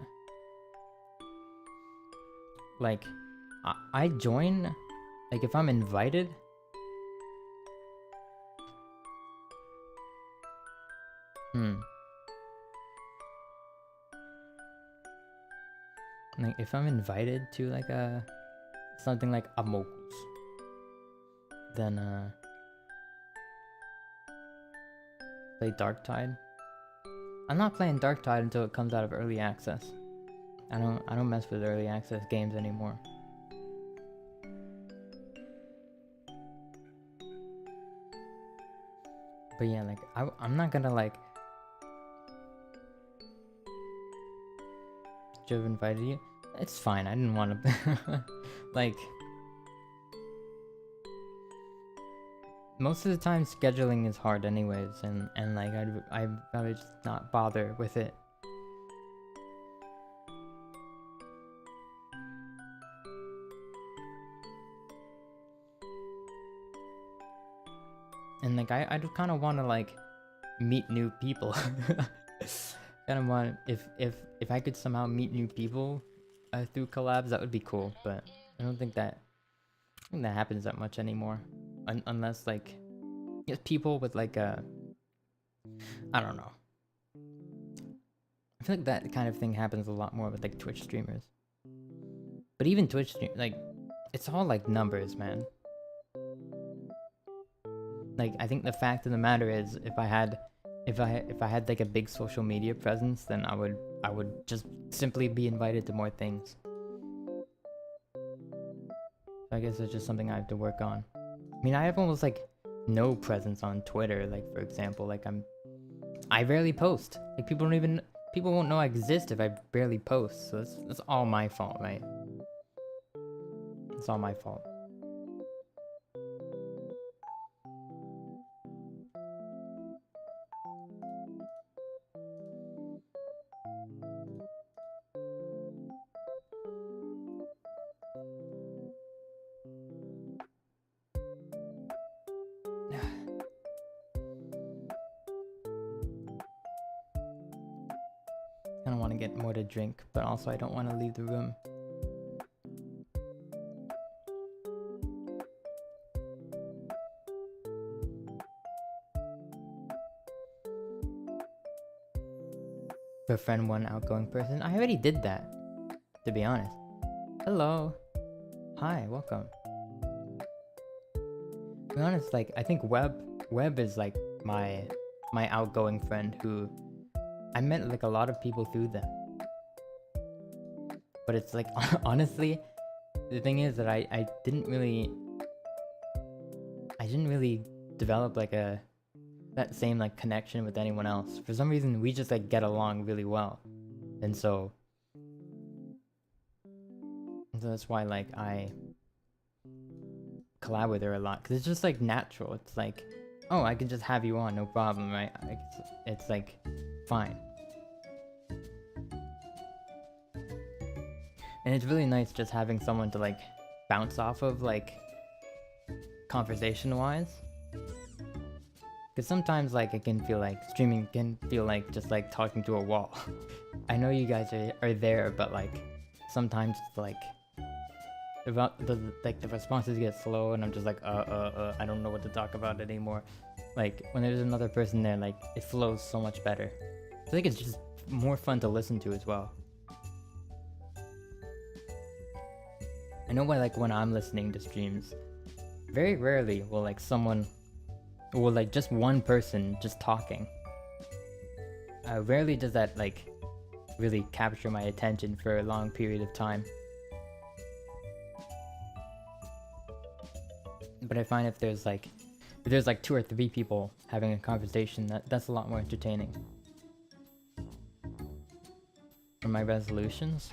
like I join like if I'm invited. Like if I'm invited to like something like Amokus, then play Darktide. I'm not playing Darktide until it comes out of early access. I don't mess with early access games anymore. But yeah, like I'm not gonna like. Joe invited you. It's fine. I didn't want to. Like most of the time, scheduling is hard, anyways, and like I'd rather just not bother with it. And like I do kind of want to like meet new people. Kind of want if I could somehow meet new people through collabs, that would be cool. But I don't think that happens that much anymore, unless like it's people with like a I don't know. I feel like that kind of thing happens a lot more with like Twitch streamers. But even Twitch like it's all like numbers, man. Like I think the fact of the matter is if I had like a big social media presence, then I would just simply be invited to more things. So I guess it's just something I have to work on. I mean, I have almost like no presence on Twitter, like for example, like I rarely post. Like people won't know I exist if I barely post. So that's all my fault, right? It's all my fault. Kinda wanna get more to drink, but also I don't wanna leave the room. Befriend one outgoing person. I already did that, to be honest. Hello. Hi, welcome. To be honest, like, I think Web is like my outgoing friend who I met like a lot of people through them. But it's like, honestly, the thing is that I didn't really develop like that same like connection with anyone else. For some reason, we just like get along really well. And so that's why like I collab with her a lot, because it's just like natural. It's like, oh, I can just have you on, no problem, right? It's like fine. And it's really nice just having someone to like bounce off of, like conversation wise, because sometimes like it can feel like streaming can feel like just like talking to a wall. I know you guys are there, but like sometimes it's like the responses get slow and I'm just like I don't know what to talk about anymore. Like when there's another person there, like it flows so much better. I think it's just more fun to listen to as well. I know why, like when I'm listening to streams, very rarely will like just one person just talking. Rarely does that like really capture my attention for a long period of time. But I find if there's like 2 or 3 people having a conversation, that's a lot more entertaining. For my resolutions,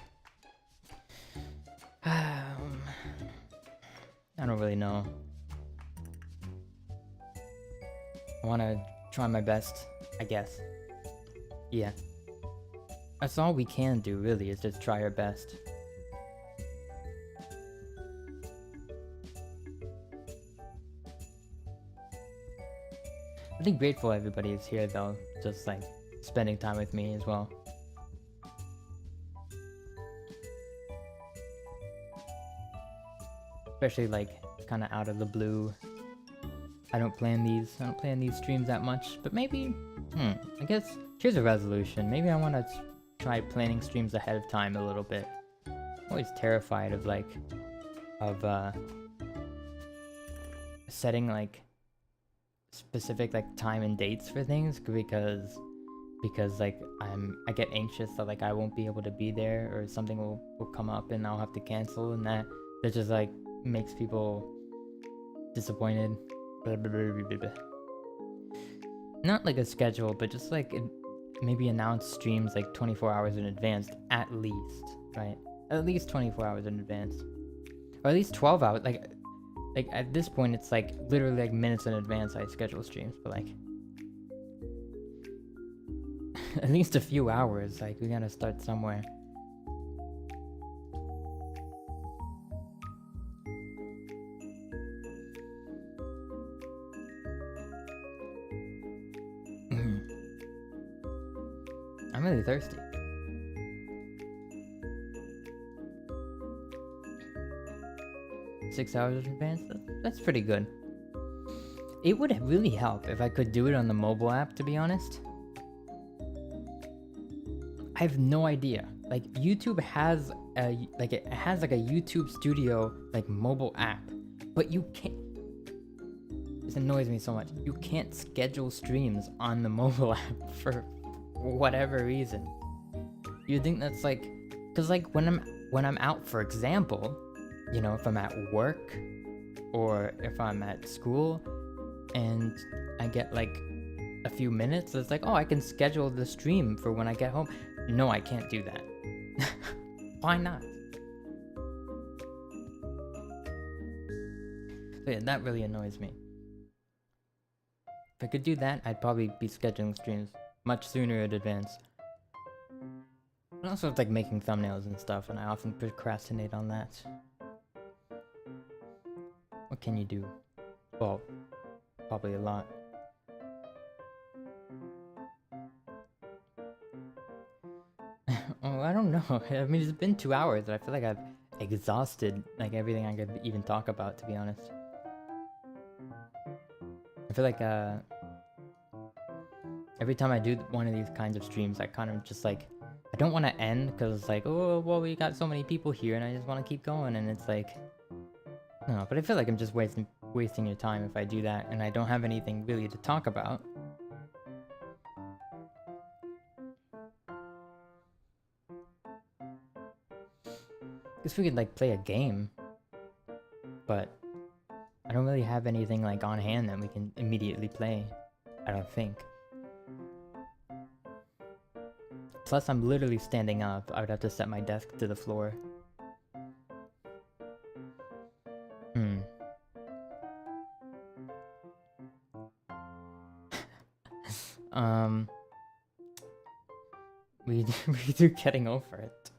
I don't really know. I want to try my best, I guess. Yeah. That's all we can do, really, is just try our best. I think grateful everybody is here, though, just like spending time with me as well. Especially like kind of out of the blue. I don't plan these streams that much, but maybe, I guess, here's a resolution. Maybe I want to try planning streams ahead of time a little bit. I'm always terrified of setting like specific like time and dates for things, because like I get anxious that like I won't be able to be there, or something will come up and I'll have to cancel, and that just like makes people disappointed. Not like a schedule, but just like maybe announce streams like 24 hours in advance at least, right? At least 24 hours in advance, or at least 12 hours. Like at this point, it's like literally like minutes in advance I schedule streams, but like at least a few hours. Like we gotta start somewhere. I'm really thirsty. Six hours in advance? That's pretty good. It would really help if I could do it on the mobile app, to be honest. I have no idea. Like YouTube has a YouTube Studio like mobile app, but you can't. This annoys me so much. You can't schedule streams on the mobile app for whatever reason. You think that's like, cause like when I'm out, for example, you know, if I'm at work or if I'm at school and I get like a few minutes, it's like, oh, I can schedule the stream for when I get home. No, I can't do that. Why not? So yeah, that really annoys me. If I could do that, I'd probably be scheduling streams much sooner in advance. And also it's like making thumbnails and stuff, and I often procrastinate on that. What can you do? Well, probably a lot. I don't know. I mean, it's been 2 hours, and I feel like I've exhausted like everything I could even talk about, to be honest. I feel like every time I do one of these kinds of streams, I kind of just like, I don't want to end because it's like, oh well, we got so many people here, and I just want to keep going, and it's like, no. But I feel like I'm just wasting your time if I do that, and I don't have anything really to talk about. Guess we could like play a game, but I don't really have anything like on hand that we can immediately play. I don't think. Plus, I'm literally standing up. I would have to set my desk to the floor. We do getting over it.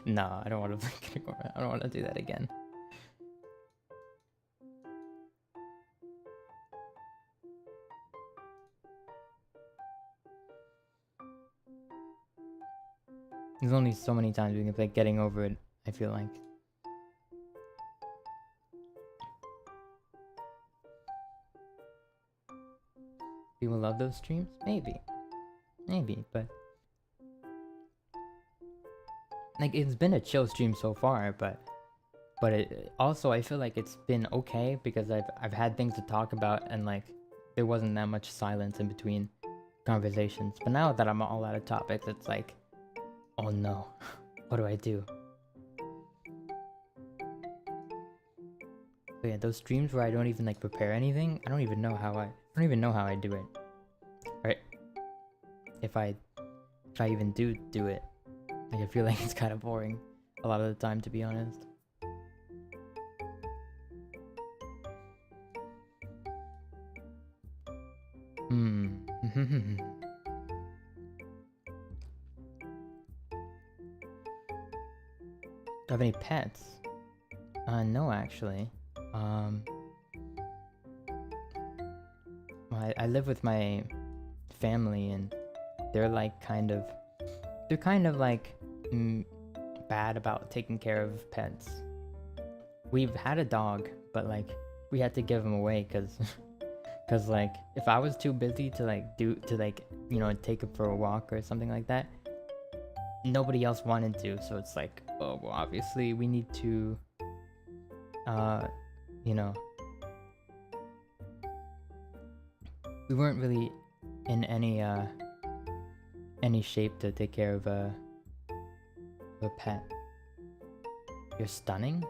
No, I don't want to getting over it. I don't want to do that again. There's only so many times we can play getting over it, I feel like. People love those streams? Maybe. Maybe, but like, it's been a chill stream so far, but it also, I feel like it's been okay because I've had things to talk about, and like there wasn't that much silence in between conversations. But now that I'm all out of topics, it's like, oh no, what do I do? But yeah, those streams where I don't even like prepare anything, I don't even know how I do it. Right? If I even do it, like I feel like it's kind of boring a lot of the time, to be honest. Do I have any pets? No, actually. I live with my family, and they're like kind of like bad about taking care of pets. We've had a dog, but like we had to give him away because like if I was too busy to you know, take him for a walk or something like that, nobody else wanted to. So it's like, oh well, obviously we need to you know, we weren't really in any shape to take care of a pet. You're stunning?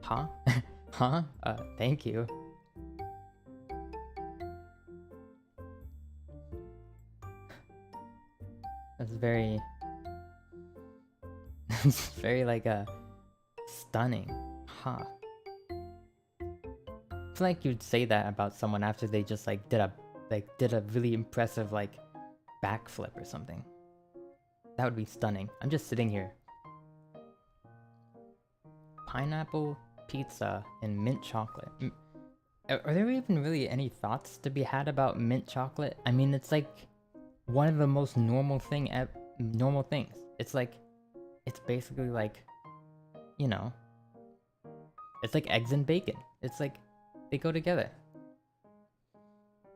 Huh? Huh? Thank you. That's very it's very like stunning. Huh. I feel like you'd say that about someone after they just like did a really impressive like backflip or something. That would be stunning. I'm just sitting here. Pineapple pizza and mint chocolate. Are there even really any thoughts to be had about mint chocolate? I mean, it's like one of the most normal things. It's like, it's basically like, you know, it's like eggs and bacon. It's like they go together.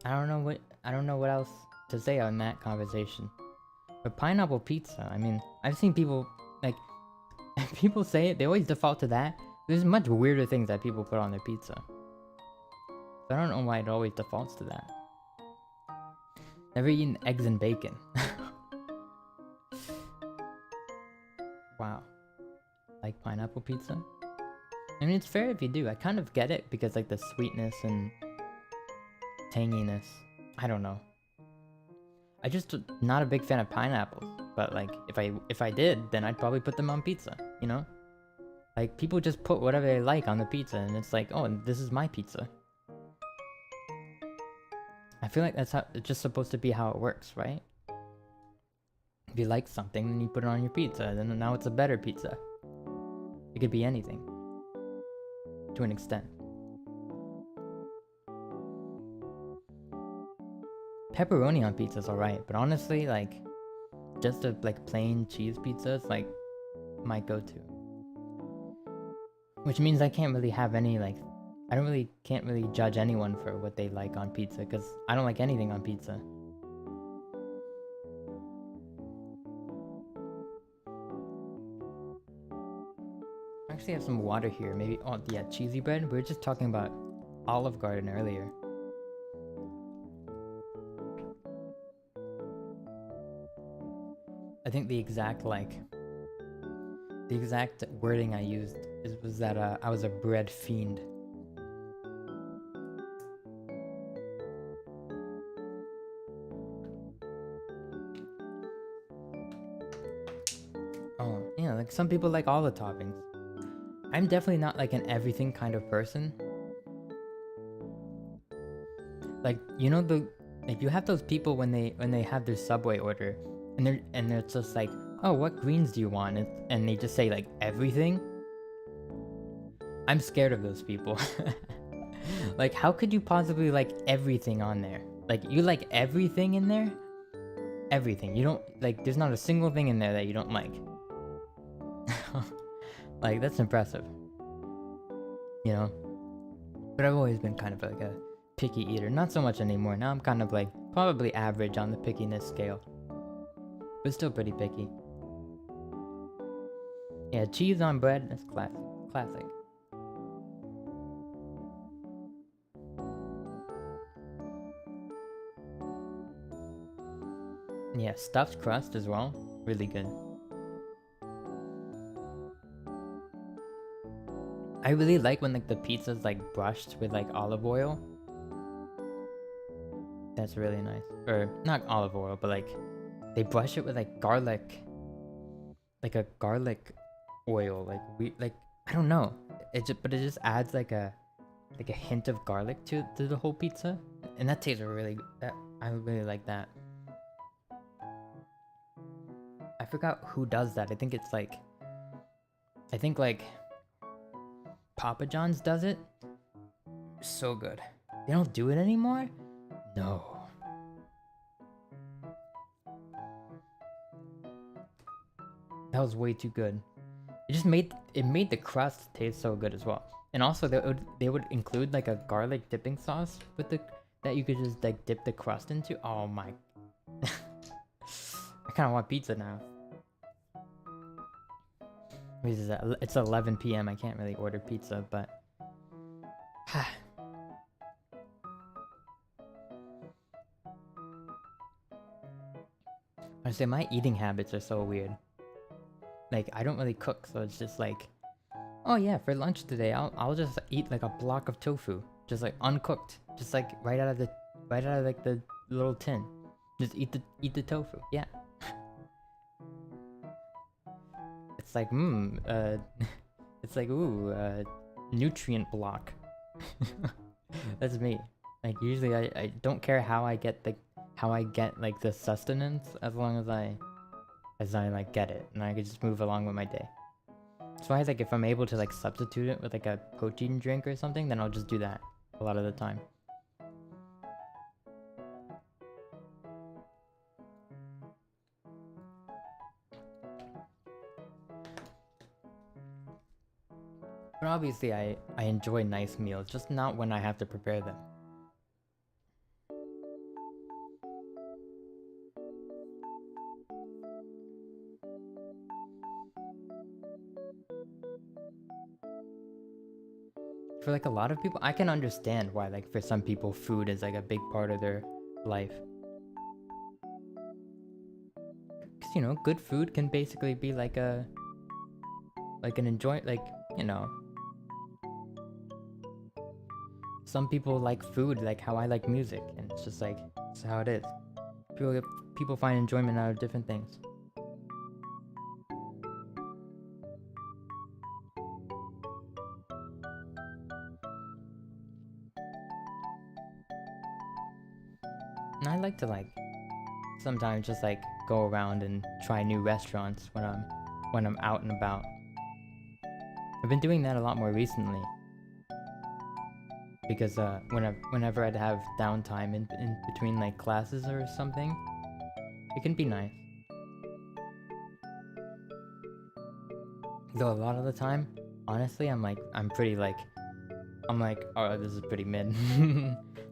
I don't know what else to say on that conversation. But pineapple pizza, I mean, I've seen people like people say it, they always default to that. There's much weirder things that people put on their pizza. So I don't know why it always defaults to that. Never eaten eggs and bacon. Wow. Like pineapple pizza? I mean, it's fair if you do. I kind of get it because like the sweetness and tanginess. I don't know. I just not a big fan of pineapples. But like if I did, then I'd probably put them on pizza, you know? Like people just put whatever they like on the pizza, and it's like, oh, this is my pizza. I feel like that's how it's just supposed to be how it works, right? If you like something, then you put it on your pizza, then now it's a better pizza. It could be anything. To an extent. Pepperoni on pizza is alright, but honestly, like, just a like plain cheese pizza, it's like, my go-to. Which means I can't really have any like, can't really judge anyone for what they like on pizza, because I don't like anything on pizza. I actually have some water here. Maybe, oh yeah, cheesy bread. We were just talking about Olive Garden earlier. I think the exact wording I used was that I was a bread fiend. Oh, yeah, like some people like all the toppings. I'm definitely not like an everything kind of person. Like, you know, like you have those people when they have their Subway order and they're just like, oh, what greens do you want? And they just say like everything. I'm scared of those people. Like, how could you possibly like everything on there? Like, you like everything in there? Everything. You don't like, there's not a single thing in there that you don't like. Like, that's impressive. You know? But I've always been kind of like a picky eater. Not so much anymore. Now I'm kind of like probably average on the pickiness scale. But still pretty picky. Yeah, cheese on bread, that's classic. Yeah, stuffed crust as well. Really good. I really like when like the pizza's like brushed with like olive oil. That's really nice. Or not olive oil, but like they brush it with like garlic. Like a garlic oil. Like I don't know. But it just adds like a hint of garlic to the whole pizza. And that tastes really I really like that. I forgot who does that. I think like Papa John's does it. So good. They don't do it anymore? No. That was way too good. It made the crust taste so good as well. And also they would include like a garlic dipping sauce with that you could just like dip the crust into. Oh my. I kind of want pizza now. It's 11 p.m. I can't really order pizza, but I say my eating habits are so weird. Like, I don't really cook, so it's just like, oh yeah, for lunch today, I'll just eat like a block of tofu, just like uncooked, just like right out of like the little tin. Just eat the tofu. Yeah. It's like it's like nutrient block. That's me. Like usually I don't care how I get like the sustenance, as long as I like get it, and I can just move along with my day. That's why like if I'm able to like substitute it with like a protein drink or something, then I'll just do that a lot of the time. But obviously I enjoy nice meals, just not when I have to prepare them. For like a lot of people, I can understand why like for some people food is like a big part of their life. Cause you know, good food can basically be like an you know. Some people like food like how I like music, and it's just like, it's how it is. People find enjoyment out of different things. And I like to like sometimes just like go around and try new restaurants when I'm out and about. I've been doing that a lot more recently. Because whenever I'd have downtime in between like classes or something, it can be nice. Though a lot of the time, honestly, I'm pretty like, oh, this is pretty mid.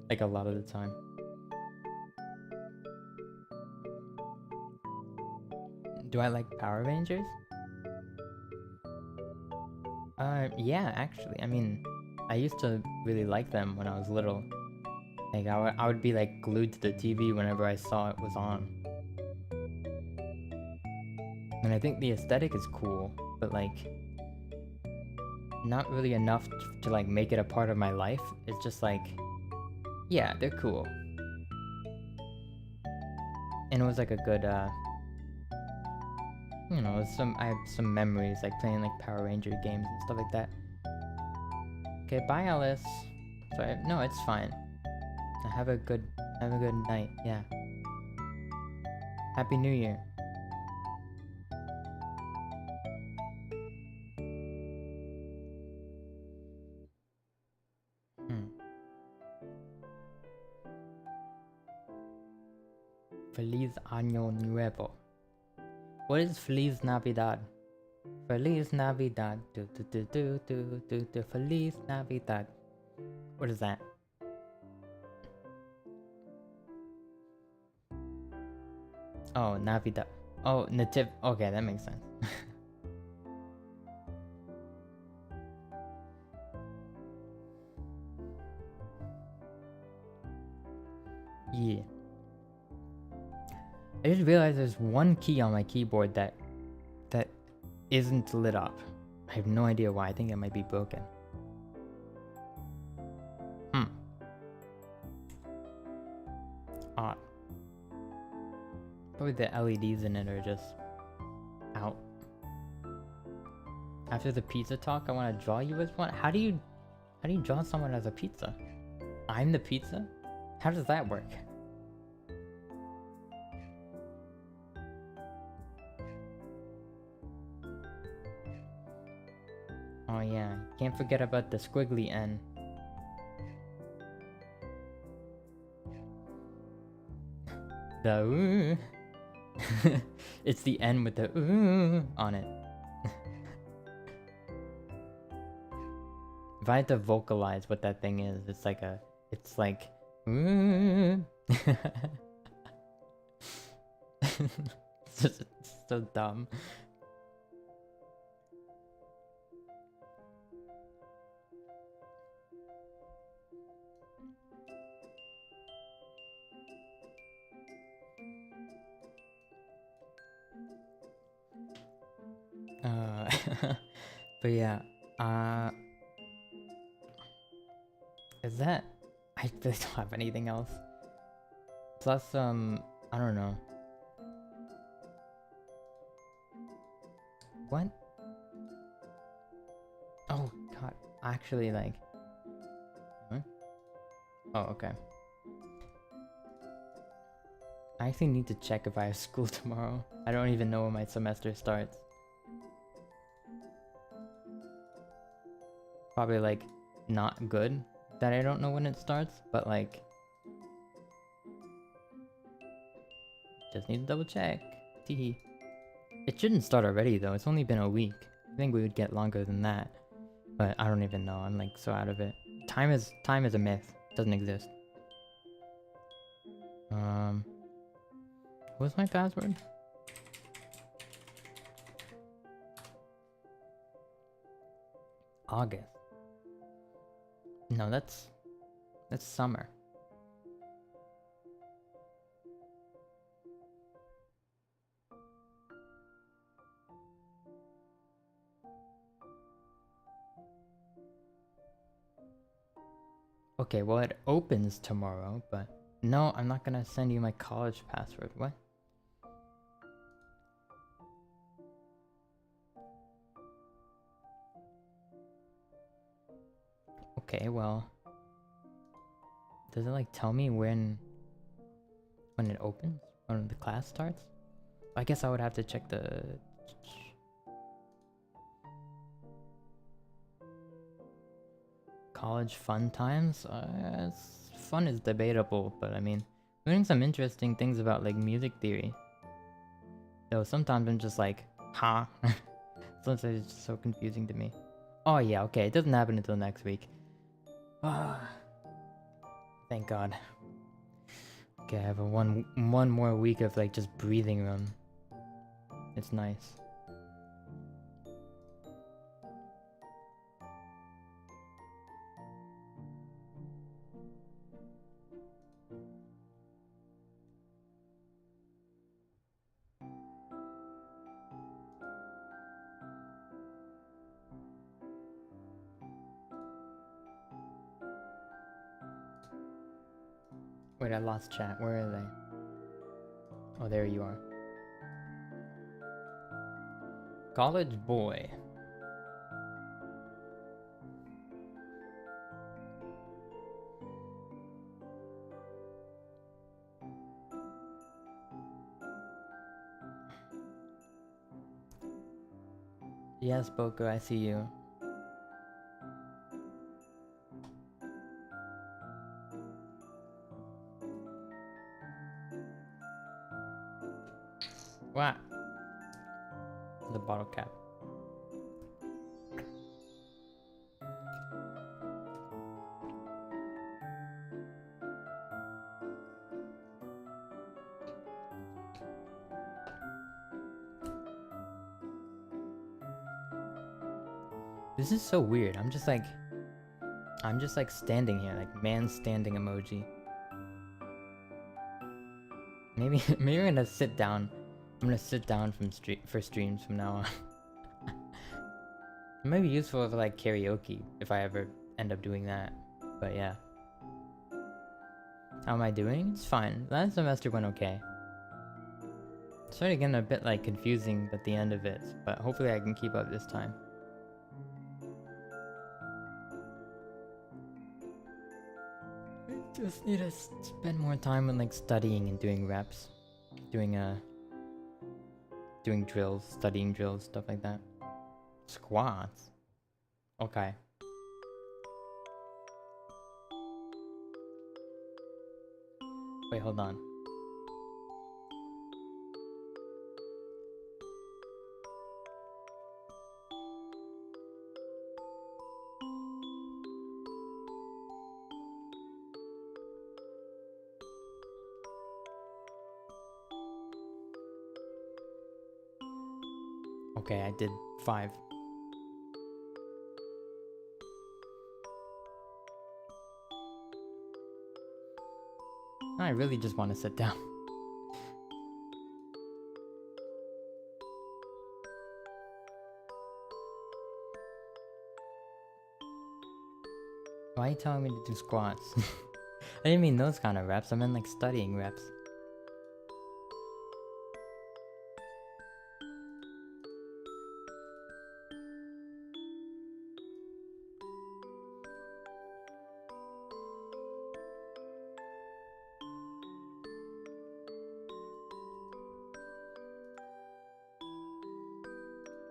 Like a lot of the time. Do I like Power Rangers? Yeah, actually. I mean, I used to really like them when I was little. Like, I would be like glued to the TV whenever I saw it was on. And I think the aesthetic is cool, but like, not really enough to like make it a part of my life. It's just like, yeah, they're cool. And it was like a good, you know, I have some memories like playing like Power Ranger games and stuff like that. Okay, bye Alice. Sorry, no, it's fine. Have a good night, yeah. Happy New Year. Feliz Año Nuevo. What is Feliz Navidad? Feliz Navidad. Feliz Navidad. What is that? Oh, Navidad. Oh, nativ. Okay, that makes sense. Yeah. I just realized there's one key on my keyboard that isn't lit up. I have no idea why. I think it might be broken. Odd. Probably the LEDs in it are just out. After the pizza talk, I want to draw you as one. How do you draw someone as a pizza? I'm the pizza? How does that work? Oh yeah, can't forget about the squiggly N. The ooh. It's the N with the ooh on it. If I had to vocalize what that thing is, it's like ooh. It's so dumb. But yeah, is that? I really don't have anything else. Plus, I don't know. What? Oh god, actually, like. Huh? Oh, okay. I actually need to check if I have school tomorrow. I don't even know when my semester starts. Probably like not good that I don't know when it starts, but like just need to double check. Teehee. It shouldn't start already though. It's only been a week. I think we would get longer than that, but I don't even know. I'm like so out of it. Time is a myth. It doesn't exist. What's my password? August. No, that's summer. Okay, well it opens tomorrow, but no, I'm not gonna send you my college password. What? Okay, well, does it like tell me when it opens? When the class starts? I guess I would have to check the college fun times. Fun is debatable, but I mean, learning some interesting things about like music theory. Though sometimes I'm just like, huh? Sometimes it's just so confusing to me. Oh yeah, okay, it doesn't happen until next week. Ah, thank God. Okay, I have one more week of like just breathing room. It's nice. Wait, I lost chat. Where are they? Oh, there you are. College boy. Yes, Boko, I see you. What? The bottle cap. This is so weird. I'm just like standing here, like man standing emoji. Maybe I'm gonna sit down. I'm gonna sit down for streams from now on. It might be useful for like karaoke if I ever end up doing that. But yeah. How am I doing? It's fine. Last semester went okay. Started getting a bit like confusing at the end of it, but hopefully I can keep up this time. I just need to spend more time on like studying and doing reps. Doing drills, studying drills, stuff like that. Squats? Okay. Wait, hold on. Okay, I did 5. I really just want to sit down. Why are you telling me to do squats? I didn't mean those kind of reps, I meant like studying reps.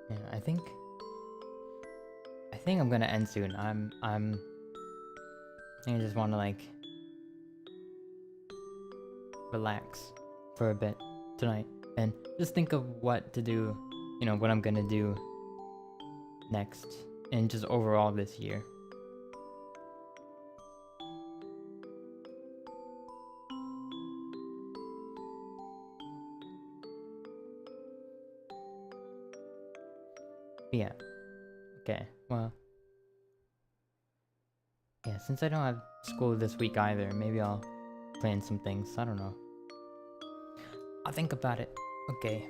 Yeah, I think I'm gonna end soon. I just want to like relax for a bit tonight and just think of what to do, you know, what I'm gonna do next and just overall this year. Yeah. Okay. Well. Yeah, since I don't have school this week either, maybe I'll plan some things. I don't know. I'll think about it. Okay.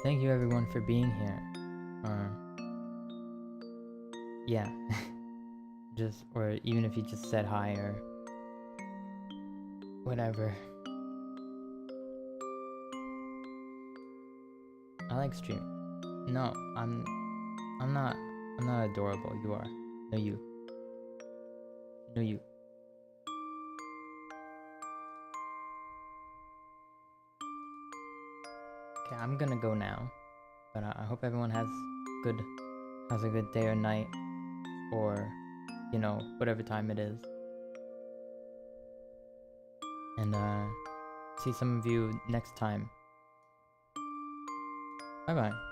Thank you everyone for being here. Yeah. or even if you just said hi or whatever. I like stream. No, I'm not adorable. You are. No, you. No, you. Okay, I'm gonna go now. But I hope everyone has a good day or night, or you know, whatever time it is. And see some of you next time. Bye bye.